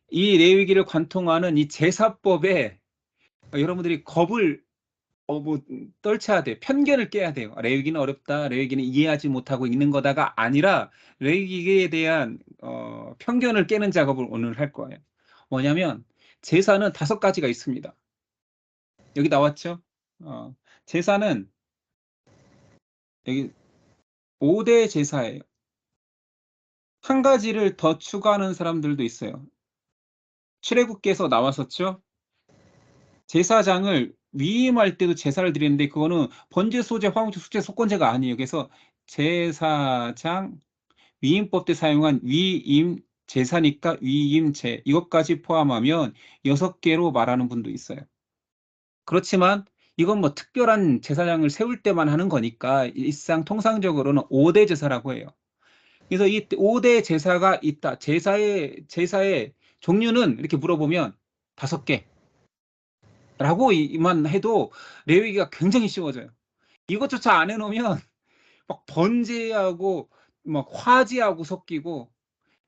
[SPEAKER 1] 이 레위기를 관통하는 이 제사법에 여러분들이 겁을 떨쳐야 돼요. 편견을 깨야 돼요. 레위기는 어렵다. 레위기는 이해하지 못하고 읽는 거다가 아니라 레위기에 대한 편견을 깨는 작업을 오늘 할 거예요. 뭐냐면 제사는 5가지가 있습니다. 여기 나왔죠? 제사는 여기 5대 제사예요. 한 가지를 더 추가하는 사람들도 있어요. 출애굽기에서 나왔었죠. 제사장을 위임할 때도 제사를 드리는데 그거는 번제, 소제, 화목제, 속죄, 속건제가 아니에요. 그래서 제사장 위임법 때 사용한 위임 제사니까 위임제 이것까지 포함하면 6개로 말하는 분도 있어요. 그렇지만 이건 뭐 특별한 제사장을 세울 때만 하는 거니까 일상 통상적으로는 5대 제사라고 해요. 그래서 이 5대 제사가 있다. 제사의 종류는 이렇게 물어보면 5개 라고만 해도 외우기가 굉장히 쉬워져요. 이것조차 안 해놓으면 막 번제하고 막 화제하고 섞이고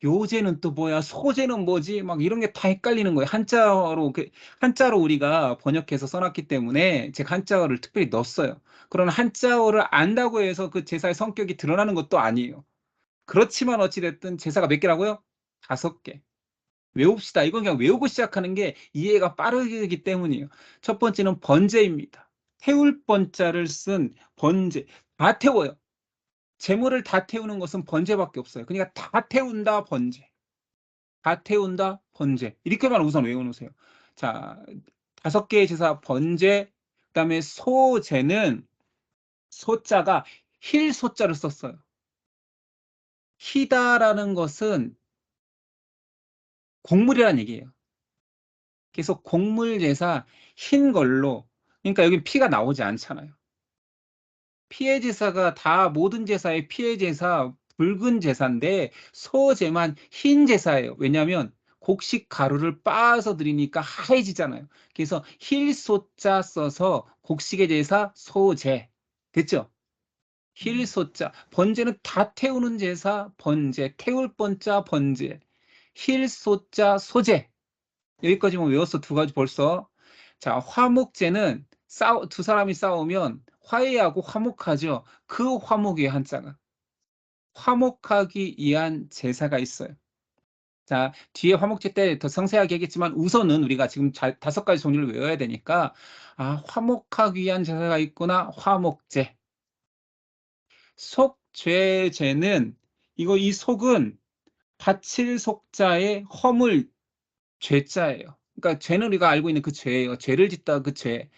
[SPEAKER 1] 요제는 또 뭐야, 소제는 뭐지, 막 이런 게 다 헷갈리는 거예요. 한자로 우리가 번역해서 써놨기 때문에 제가 한자어를 특별히 넣었어요. 그러나 한자어를 안다고 해서 그 제사의 성격이 드러나는 것도 아니에요. 그렇지만 어찌됐든 제사가 몇 개라고요? 5개. 외웁시다. 이건 그냥 외우고 시작하는 게 이해가 빠르기 때문이에요. 첫 번째는 번제입니다. 태울 번자를 쓴 번제. 다 태워요. 재물을 다 태우는 것은 번제밖에 없어요. 그러니까 다 태운다, 번제. 다 태운다, 번제. 이렇게만 우선 외워놓으세요. 자, 5개의 제사, 번제, 그다음에 소제는 소자가 힐 소자를 썼어요. 희다라는 것은 곡물이라는 얘기예요. 그래서 곡물 제사 흰 걸로, 그러니까 여기 피가 나오지 않잖아요. 피의 제사가 다 모든 제사의 피의 제사 붉은 제사인데 소제만 흰 제사예요. 왜냐하면 곡식 가루를 빻아서 드리니까 하얘지잖아요. 그래서 힐소자 써서 곡식의 제사 소제. 됐죠? 힐소자. 번제는 다 태우는 제사 번제. 태울 번자 번제. 힐소자 소제. 여기까지만 외웠어. 2가지 벌써. 자, 화목제는 두 사람이 싸우면 화해하고 화목하죠. 그 화목의 한자가 화목하기 위한 제사가 있어요. 자, 뒤에 화목제 때 더 상세하게 하겠지만 우선은 우리가 지금 5가지 종류를 외워야 되니까 화목하기 위한 제사가 있구나. 화목제. 속죄제는 이 속은 바칠 속자의 허물 죄자예요. 그러니까 죄는 우리가 알고 있는 그 죄예요. 죄를 짓다 그 죄.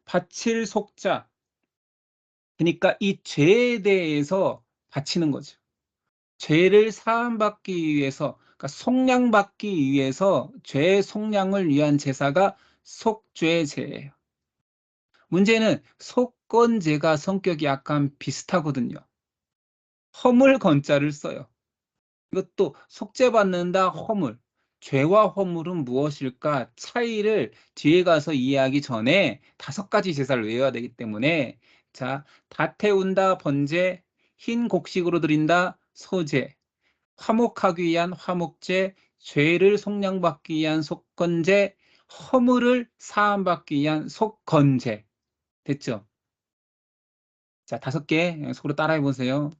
[SPEAKER 1] 바칠 속자. 그러니까 이 죄에 대해서 바치는 거죠. 죄를 사함받기 위해서, 그러니까 속량받기 위해서 죄 속량을 위한 제사가 속죄제예요. 문제는 속건제가 성격이 약간 비슷하거든요. 허물 건자를 써요. 이것도 속죄받는다 허물. 죄와 허물은 무엇일까? 차이를 뒤에 가서 이해하기 전에 5가지 제사를 외워야 되기 때문에 자, 다 태운다 번제, 흰 곡식으로 드린다 소제, 화목하기 위한 화목제, 죄를 속량받기 위한 속건제, 허물을 사함받기 위한 속건제. 됐죠? 자, 5개 속으로 따라해 보세요.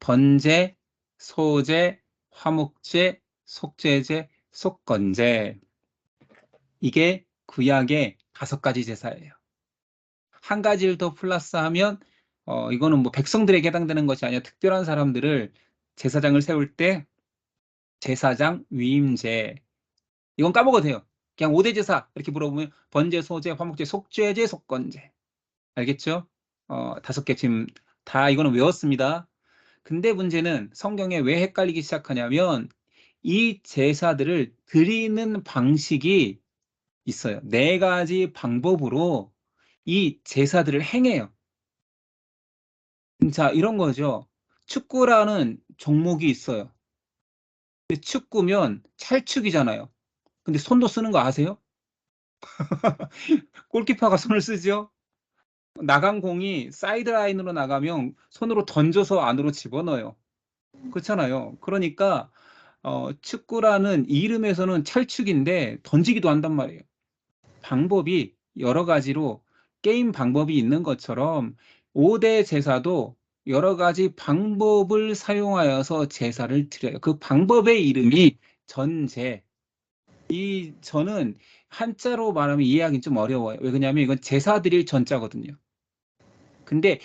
[SPEAKER 1] 번제, 소제, 화목제, 속죄제, 속건제. 이게 구약의 5가지 제사예요. 한 가지를 더 플러스하면 이거는 뭐 백성들에게 해당되는 것이 아니라 특별한 사람들을 제사장을 세울 때 제사장 위임제. 이건 까먹어도 돼요. 그냥 5대 제사 이렇게 물어보면 번제, 소제, 화목제, 속죄제, 속건제. 알겠죠? 5개 지금 다 이거는 외웠습니다. 근데 문제는 성경에 왜 헷갈리기 시작하냐면 이 제사들을 드리는 방식이 있어요. 4가지 방법으로 이 제사들을 행해요. 자, 이런 거죠. 축구라는 종목이 있어요. 근데 축구면 찰축이잖아요. 근데 손도 쓰는 거 아세요? 골키퍼가 손을 쓰죠? 나간 공이 사이드라인으로 나가면 손으로 던져서 안으로 집어넣어요. 그렇잖아요. 그러니까 축구라는 이름에서는 찰축인데 던지기도 한단 말이에요. 방법이 여러 가지로 게임 방법이 있는 것처럼 5대 제사도 여러 가지 방법을 사용하여서 제사를 드려요. 그 방법의 이름이 전제. 이 전은 한자로 말하면 이해하기 좀 어려워요. 왜 그러냐면 이건 제사 드릴 전자거든요. 근데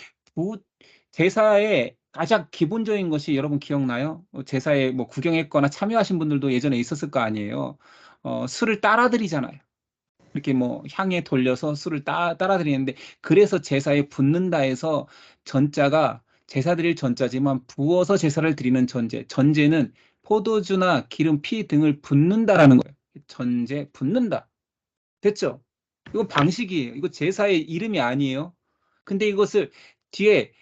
[SPEAKER 1] 제사의 가장 기본적인 것이 여러분 기억나요? 제사에 뭐 구경했거나 참여하신 분들도 예전에 있었을 거 아니에요. 술을 따라드리잖아요. 이렇게 뭐 향에 돌려서 술을 따라드리는데, 그래서 제사에 붓는다 해서 전자가 제사 드릴 전자지만 부어서 제사를 드리는 전제. 전제는 포도주나 기름, 피 등을 붓는다라는 거예요. 전제, 붓는다. 됐죠? 이건 방식이에요. 이거 제사의 이름이 아니에요. 근데 이것을 뒤에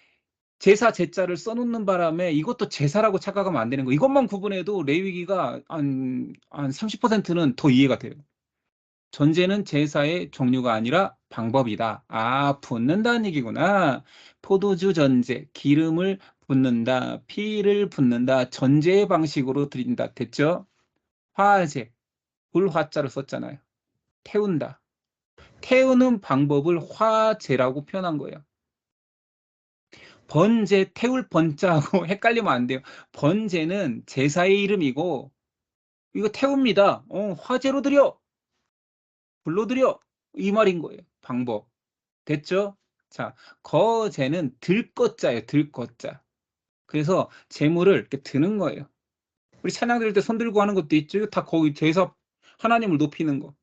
[SPEAKER 1] 제사 제자를 써놓는 바람에 이것도 제사라고 착각하면 안 되는 거예요. 이것만 구분해도 레위기가 한 30%는 더 이해가 돼요. 전제는 제사의 종류가 아니라 방법이다. 아, 붓는다는 얘기구나. 포도주 전제, 기름을 붓는다, 피를 붓는다, 전제의 방식으로 드린다. 됐죠? 화제, 불화자를 썼잖아요. 태운다. 태우는 방법을 화제라고 표현한 거예요. 번제, 태울 번자하고 헷갈리면 안 돼요. 번제는 제사의 이름이고, 이거 태웁니다. 화제로 드려. 불로 드려. 이 말인 거예요. 방법. 됐죠? 자, 거제는 들것자예요. 들것자. 그래서 재물을 이렇게 드는 거예요. 우리 찬양 드릴 때 손 들고 하는 것도 있죠. 다 거기 제사, 하나님을 높이는 거.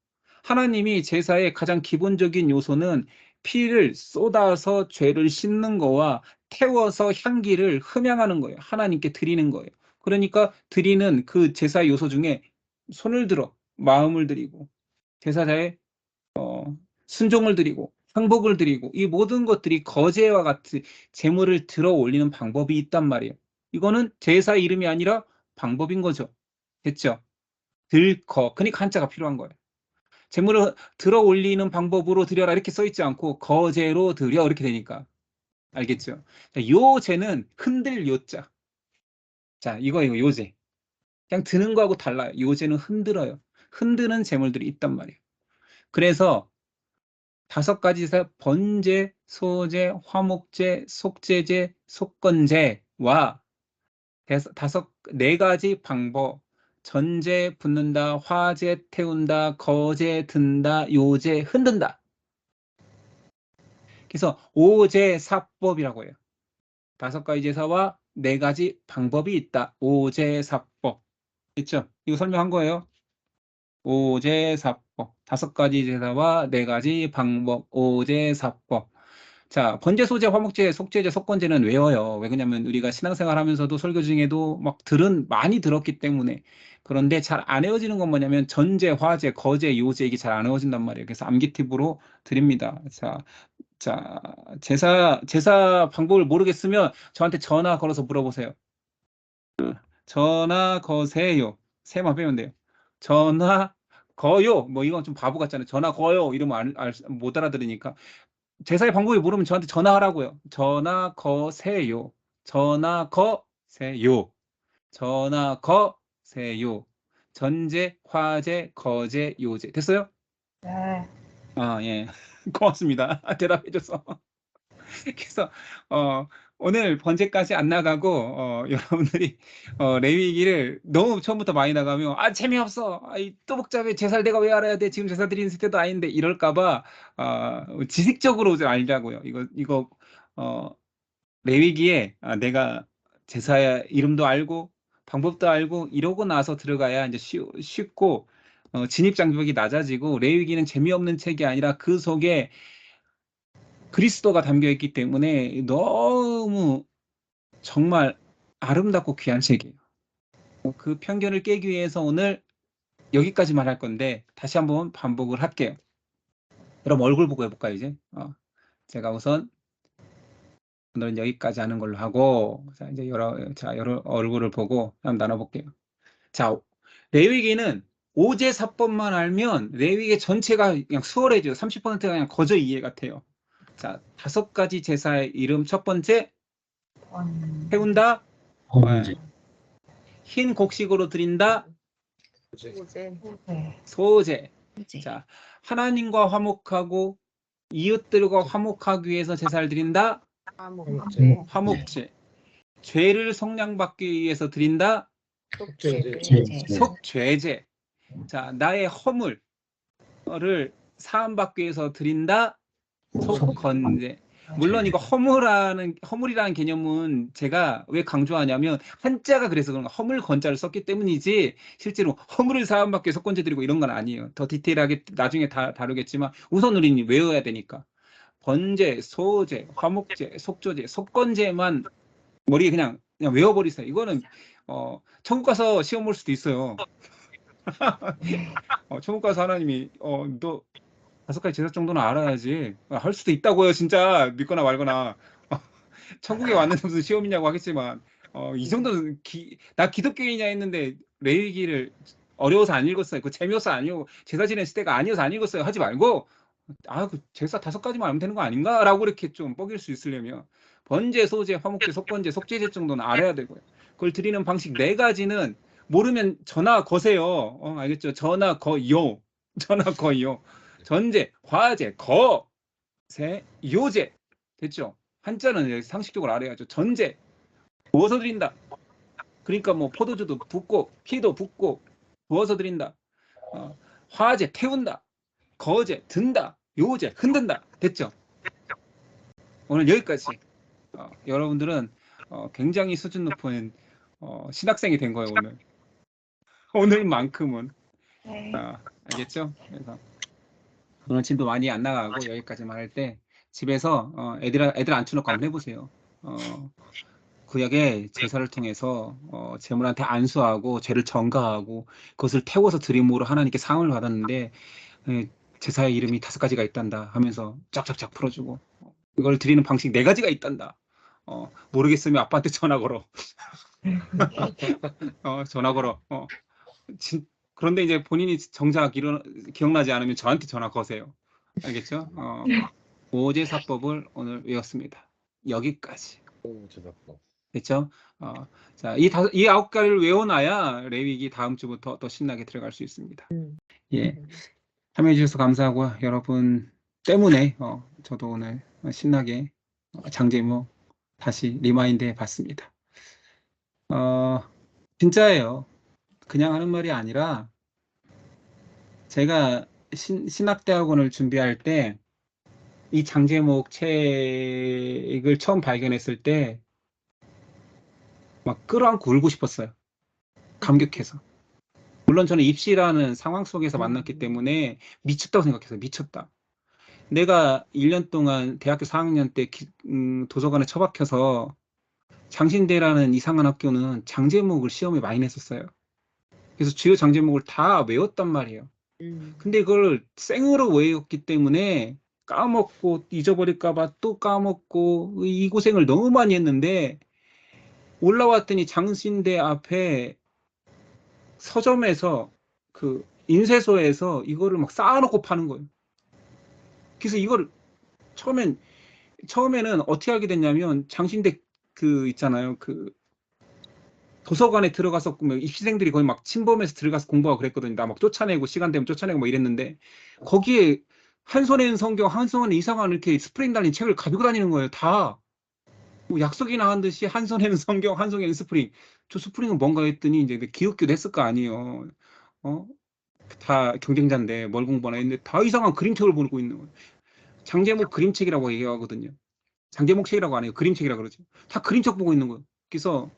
[SPEAKER 1] 하나님이 제사의 가장 기본적인 요소는 피를 쏟아서 죄를 씻는 거와 태워서 향기를 흠양하는 거예요. 하나님께 드리는 거예요. 그러니까 드리는 그 제사 요소 중에 손을 들어 마음을 드리고 제사자의 순종을 드리고 상복을 드리고 이 모든 것들이 거제와 같이 제물을 들어 올리는 방법이 있단 말이에요. 이거는 제사 이름이 아니라 방법인 거죠. 됐죠? 들거, 그러니까 한자가 필요한 거예요. 제물을 들어 올리는 방법으로 드려라 이렇게 써 있지 않고 거제로 드려 이렇게 되니까. 알겠죠? 자, 요제는 흔들 요자. 자, 이거 요제. 그냥 드는 거하고 달라요. 요제는 흔들어요. 흔드는 제물들이 있단 말이에요. 그래서 5가지 번제, 소제, 화목제, 속제제, 속건제와 4가지 방법. 전제 붓는다, 화제 태운다, 거제 든다, 요제 흔든다. 그래서 오제사법이라고 해요. 5가지 제사와 4가지 방법이 있다. 오제사법. 있죠? 이거 설명한 거예요. 오제사법. 5가지 제사와 4가지 방법. 오제사법. 자, 번제, 소제, 화목제, 속제제, 속건제는 외워요. 왜 그러냐면 우리가 신앙생활 하면서도 설교 중에도 막 많이 들었기 때문에. 그런데 잘 안 외워지는 건 뭐냐면 전제, 화제, 거제, 요제 이게 잘 안 외워진단 말이에요. 그래서 암기 팁으로 드립니다. 자, 제사 방법을 모르겠으면 저한테 전화 걸어서 물어보세요. 전화 거세요. 세만 빼면 돼요. 전화 거요. 뭐 이건 좀 바보 같잖아요. 전화 거요. 이러면 못 알아들으니까. 제사의 방법이 모르면 저한테 전화하라고요. 전화 거세요. 전화 거세요. 전화 거세요. 전제, 화제, 거제, 요제. 됐어요?
[SPEAKER 2] 네.
[SPEAKER 1] 아, 예. 고맙습니다. 대답해줘서. 그래서 오늘 번제까지 안 나가고 여러분들이 레위기를 너무 처음부터 많이 나가면 재미없어. 이 또 복잡해. 제사를 내가 왜 알아야 돼? 지금 제사 드리는 세대도 아닌데 이럴까봐 지식적으로 좀 알자고요. 이거 레위기에 내가 제사의 이름도 알고 방법도 알고 이러고 나서 들어가야 이제 쉽고 진입 장벽이 낮아지고 레위기는 재미없는 책이 아니라 그 속에 그리스도가 담겨 있기 때문에 너무 정말 아름답고 귀한 책이에요. 그 편견을 깨기 위해서 오늘 여기까지만 할 건데 다시 한번 반복을 할게요. 그럼 얼굴 보고 해볼까요, 이제? 제가 우선 오늘은 여기까지 하는 걸로 하고 이제 여러 얼굴을 보고 한번 나눠볼게요. 자, 레위기는 오제사법만 알면 레위기 전체가 그냥 수월해져요. 30%가 그냥 거저 이해가 돼요. 자, 5가지 제사의 이름. 첫 번째, 태운다.
[SPEAKER 3] 번제.
[SPEAKER 1] 흰 곡식으로 드린다.
[SPEAKER 2] 소제.
[SPEAKER 1] 소제. 자, 하나님과 화목하고 이웃들과 화목하기 위해서 제사를 드린다.
[SPEAKER 2] 화목제.
[SPEAKER 1] 화목제. 죄를 속량받기 위해서 드린다. 속죄제. 자, 나의 허물을 사함받기 위해서 드린다. 속건제. 물론 이거 허물이라는 개념은 제가 왜 강조하냐면 한자가 그래서 그런 거 허물 건자를 썼기 때문이지 실제로 허물을 사함밖에 속건제 드리고 이런 건 아니에요. 더 디테일하게 나중에 다루겠지만 우선 우리는 외워야 되니까 번제, 소제, 화목제, 속조제, 속건제만 머리에 그냥 외워버리세요. 이거는 천국 가서 시험 볼 수도 있어요. 천국 가서 하나님이 너 5가지 제사 정도는 알아야지 할 수도 있다고요. 진짜 믿거나 말거나. 천국에 왔는데 무슨 시험이냐고 하겠지만 이 정도는 나 기독교인이냐 했는데 레위기를 어려워서 안 읽었어요. 그 재미없어 안 읽고 제사 지낼 시대가 아니어서 안 읽었어요. 하지 말고 그 제사 5가지만 알면 되는 거 아닌가라고 이렇게 좀 뻐길 수 있으려면 번제, 소제, 화목제, 속건제, 속제제 정도는 알아야 되고요. 그걸 드리는 방식 4가지는 모르면 전화 거세요. 알겠죠? 전화 거요. 전화 거요. 전제, 화제, 거세, 요제. 됐죠? 한자는 상식적으로 알아야죠. 전제, 부어서 드린다. 그러니까 뭐 포도주도 붓고 피도 붓고 부어서 드린다. 화제, 태운다. 거제, 든다. 요제, 흔든다. 됐죠? 오늘 여기까지. 여러분들은 굉장히 수준 높은 신학생이 된 거예요, 오늘. 오늘만큼은.
[SPEAKER 2] 네.
[SPEAKER 1] 알겠죠? 그래서 오늘 짐도 많이 안 나가고 여기까지만 할 때 집에서 애들 앉혀놓고 한번 해보세요. 구약의 제사를 통해서 제물한테 안수하고 죄를 전가하고 그것을 태워서 드림으로 하나님께 상을 받았는데 제사의 이름이 5가지가 있단다 하면서 쫙쫙쫙 풀어주고 이걸 드리는 방식 4가지가 있단다. 모르겠으면 아빠한테 전화 걸어. 전화 걸어. 그런데 이제 본인이 정작 기억나지 않으면 저한테 전화 거세요. 알겠죠? 오제사법을 오늘 외웠습니다. 여기까지.
[SPEAKER 3] 오제사법.
[SPEAKER 1] 됐죠? 자, 이 9가지를 외워놔야 레위기 다음 주부터 더 신나게 들어갈 수 있습니다. 예, 참여해 주셔서 감사하고요. 여러분 때문에 저도 오늘 신나게 장제목 다시 리마인드 해봤습니다. 진짜예요. 그냥 하는 말이 아니라 제가 신학대학원을 준비할 때 이 장제목 책을 처음 발견했을 때 막 끌어안고 울고 싶었어요. 감격해서. 물론 저는 입시라는 상황 속에서 만났기 때문에 미쳤다고 생각했어요. 미쳤다. 내가 1년 동안 대학교 4학년 때 도서관에 처박혀서 장신대라는 이상한 학교는 장제목을 시험에 많이 냈었어요. 그래서 주요 장제목을 다 외웠단 말이에요. 근데 이걸 생으로 외웠기 때문에 까먹고 잊어버릴까봐 또 까먹고 이 고생을 너무 많이 했는데 올라왔더니 장신대 앞에 서점에서 그 인쇄소에서 이거를 막 쌓아놓고 파는 거예요. 그래서 이걸 처음에는 어떻게 하게 됐냐면 장신대 있잖아요. 도서관에 들어가서 입시생들이 거의 막 침범해서 들어가서 공부하고 그랬거든요. 나 막 쫓아내고 시간 되면 쫓아내고 막 이랬는데 거기에 한 손에는 성경, 한 손에는 이상한 이렇게 스프링 달린 책을 가지고 다니는 거예요. 다. 뭐 약속이나 한 듯이 한 손에는 성경, 한 손에는 스프링. 저 스프링은 뭔가 했더니 이제 기독교도 했을 거 아니에요. 다 경쟁자인데 뭘 공부하나 했는데 다 이상한 그림책을 보고 있는 거예요. 장제목 그림책이라고 얘기하거든요. 장제목 책이라고 안 해요. 그림책이라고 그러죠. 다 그림책 보고 있는 거예요. 그래서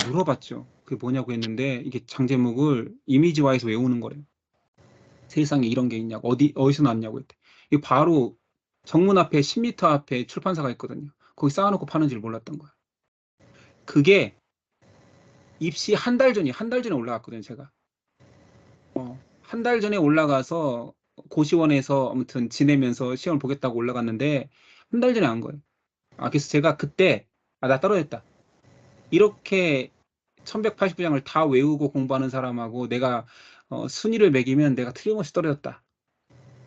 [SPEAKER 1] 물어봤죠. 그게 뭐냐고 했는데 이게 장제목을 이미지화해서 외우는 거래요. 세상에 이런 게 있냐고 어디서 났냐고 했대. 이게 바로 정문 앞에 10m 앞에 출판사가 있거든요. 거기 쌓아놓고 파는 줄 몰랐던 거야. 그게 입시 한 달 전에 올라갔거든요. 제가 한 달 전에 올라가서 고시원에서 아무튼 지내면서 시험을 보겠다고 올라갔는데 한 달 전에 안 거예요. 그래서 제가 그때 나 떨어졌다. 이렇게 1189장을 다 외우고 공부하는 사람하고 내가 순위를 매기면 내가 틀림없이 떨어졌다.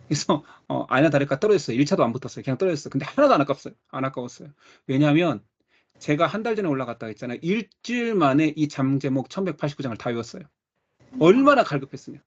[SPEAKER 1] 그래서 아니나 다를까 떨어졌어요. 1차도 안 붙었어요. 그냥 떨어졌어요. 근데 하나도 안 아까웠어요. 왜냐하면 제가 한 달 전에 올라갔다 했잖아요. 일주일 만에 이 장제목 1189장을 다 외웠어요. 얼마나 갈급했으면.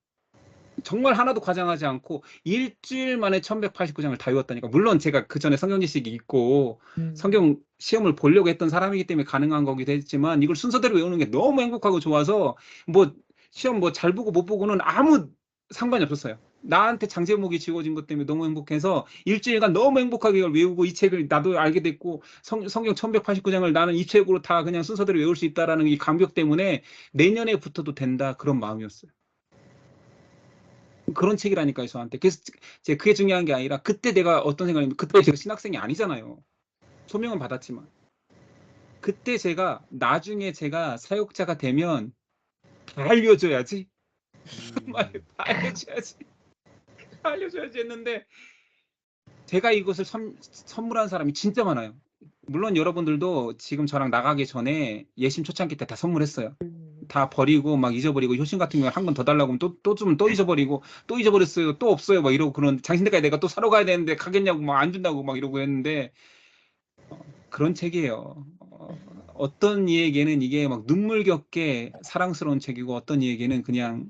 [SPEAKER 1] 정말 하나도 과장하지 않고 일주일 만에 1189장을 다 외웠다니까. 물론 제가 그 전에 성경 지식이 있고 성경 시험을 보려고 했던 사람이기 때문에 가능한 거기도 했지만 이걸 순서대로 외우는 게 너무 행복하고 좋아서 뭐 시험 뭐 잘 보고 못 보고는 아무 상관이 없었어요. 나한테 장제목이 지워진 것 때문에 너무 행복해서 일주일간 너무 행복하게 이걸 외우고 이 책을 나도 알게 됐고 성경 1189장을 나는 이 책으로 다 그냥 순서대로 외울 수 있다라는 이 감격 때문에 내년에부터도 된다 그런 마음이었어요. 그런 책이라니까요, 저한테. 그래서 그게 중요한 게 아니라 그때 내가 어떤 생각이냐면 그때 제가 신학생이 아니잖아요. 소명은 받았지만. 그때 제가 나중에 제가 사역자가 되면 다 알려줘야지. 정말 다 알려줘야지. 다 알려줘야지 했는데 제가 이것을 선물한 사람이 진짜 많아요. 물론 여러분들도 지금 저랑 나가기 전에 예심 초창기 때 다 선물했어요. 다 버리고 막 잊어버리고 효신 같은 경우에 한 번 더 달라고 하면 또 주면 또 잊어버리고 또 잊어버렸어요. 또 없어요. 막 이러고 그런 장신대까지 내가 또 사러 가야 되는데 가겠냐고 막 안 준다고 막 이러고 했는데 그런 책이에요. 어떤 이에게는 이게 막 눈물겹게 사랑스러운 책이고 어떤 이에게는 그냥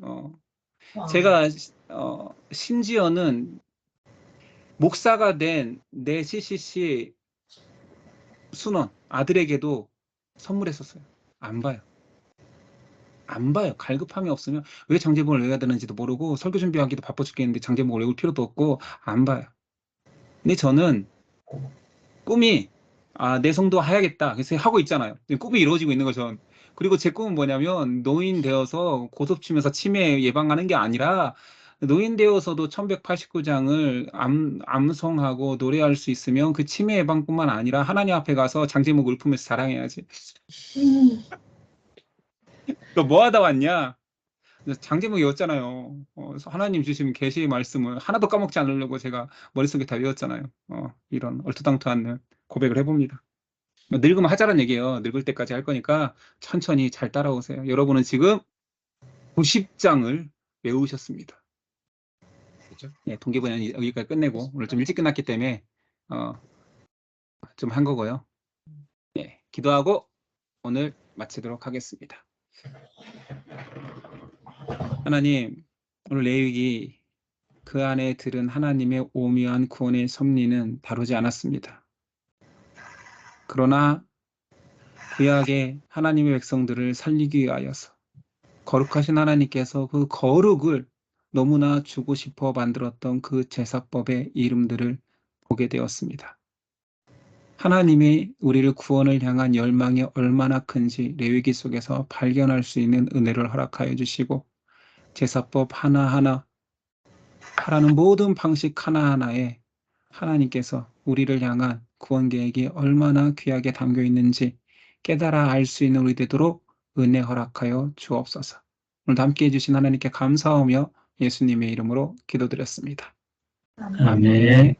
[SPEAKER 1] 제가 심지어는 목사가 된 내 CCC 순원 아들에게도 선물했었어요. 안 봐요. 안 봐요. 갈급함이 없으면 왜 장제목을 외워야 되는지도 모르고 설교 준비하기도 바빠 죽겠는데 장제목을 외울 필요도 없고 안 봐요. 근데 저는 꿈이 내 성도 해야겠다. 그래서 하고 있잖아요. 꿈이 이루어지고 있는 거죠. 그리고 제 꿈은 뭐냐면 노인 되어서 고속 치면서 치매 예방하는 게 아니라 노인 되어서도 1189장을 암송하고 노래할 수 있으면 그 치매 예방뿐만 아니라 하나님 앞에 가서 장제목 읊으면서 자랑해야지. 너 뭐 하다 왔냐? 장제목 외웠잖아요. 하나님 주신 계시의 말씀을 하나도 까먹지 않으려고 제가 머릿속에 다 외웠잖아요. 이런 얼토당토한 고백을 해봅니다. 늙으면 하자란 얘기예요. 늙을 때까지 할 거니까 천천히 잘 따라오세요. 여러분은 지금 90장을 외우셨습니다.
[SPEAKER 3] 그죠?
[SPEAKER 1] 예, 동기부여는 여기까지 끝내고 오늘 좀 일찍 끝났기 때문에 좀 한 거고요. 예, 기도하고 오늘 마치도록 하겠습니다. 하나님, 오늘 레위기 그 안에 들은 하나님의 오묘한 구원의 섭리는 다루지 않았습니다. 그러나 구약의 하나님의 백성들을 살리기 위하여서 거룩하신 하나님께서 그 거룩을 너무나 주고 싶어 만들었던 그 제사법의 이름들을 보게 되었습니다. 하나님이 우리를 구원을 향한 열망이 얼마나 큰지 레위기 속에서 발견할 수 있는 은혜를 허락하여 주시고 제사법 하나하나 하라는 모든 방식 하나하나에 하나님께서 우리를 향한 구원 계획이 얼마나 귀하게 담겨 있는지 깨달아 알 수 있는 우리 되도록 은혜 허락하여 주옵소서. 오늘도 함께 해주신 하나님께 감사하며 예수님의 이름으로 기도드렸습니다.
[SPEAKER 2] 아멘.
[SPEAKER 1] 아멘.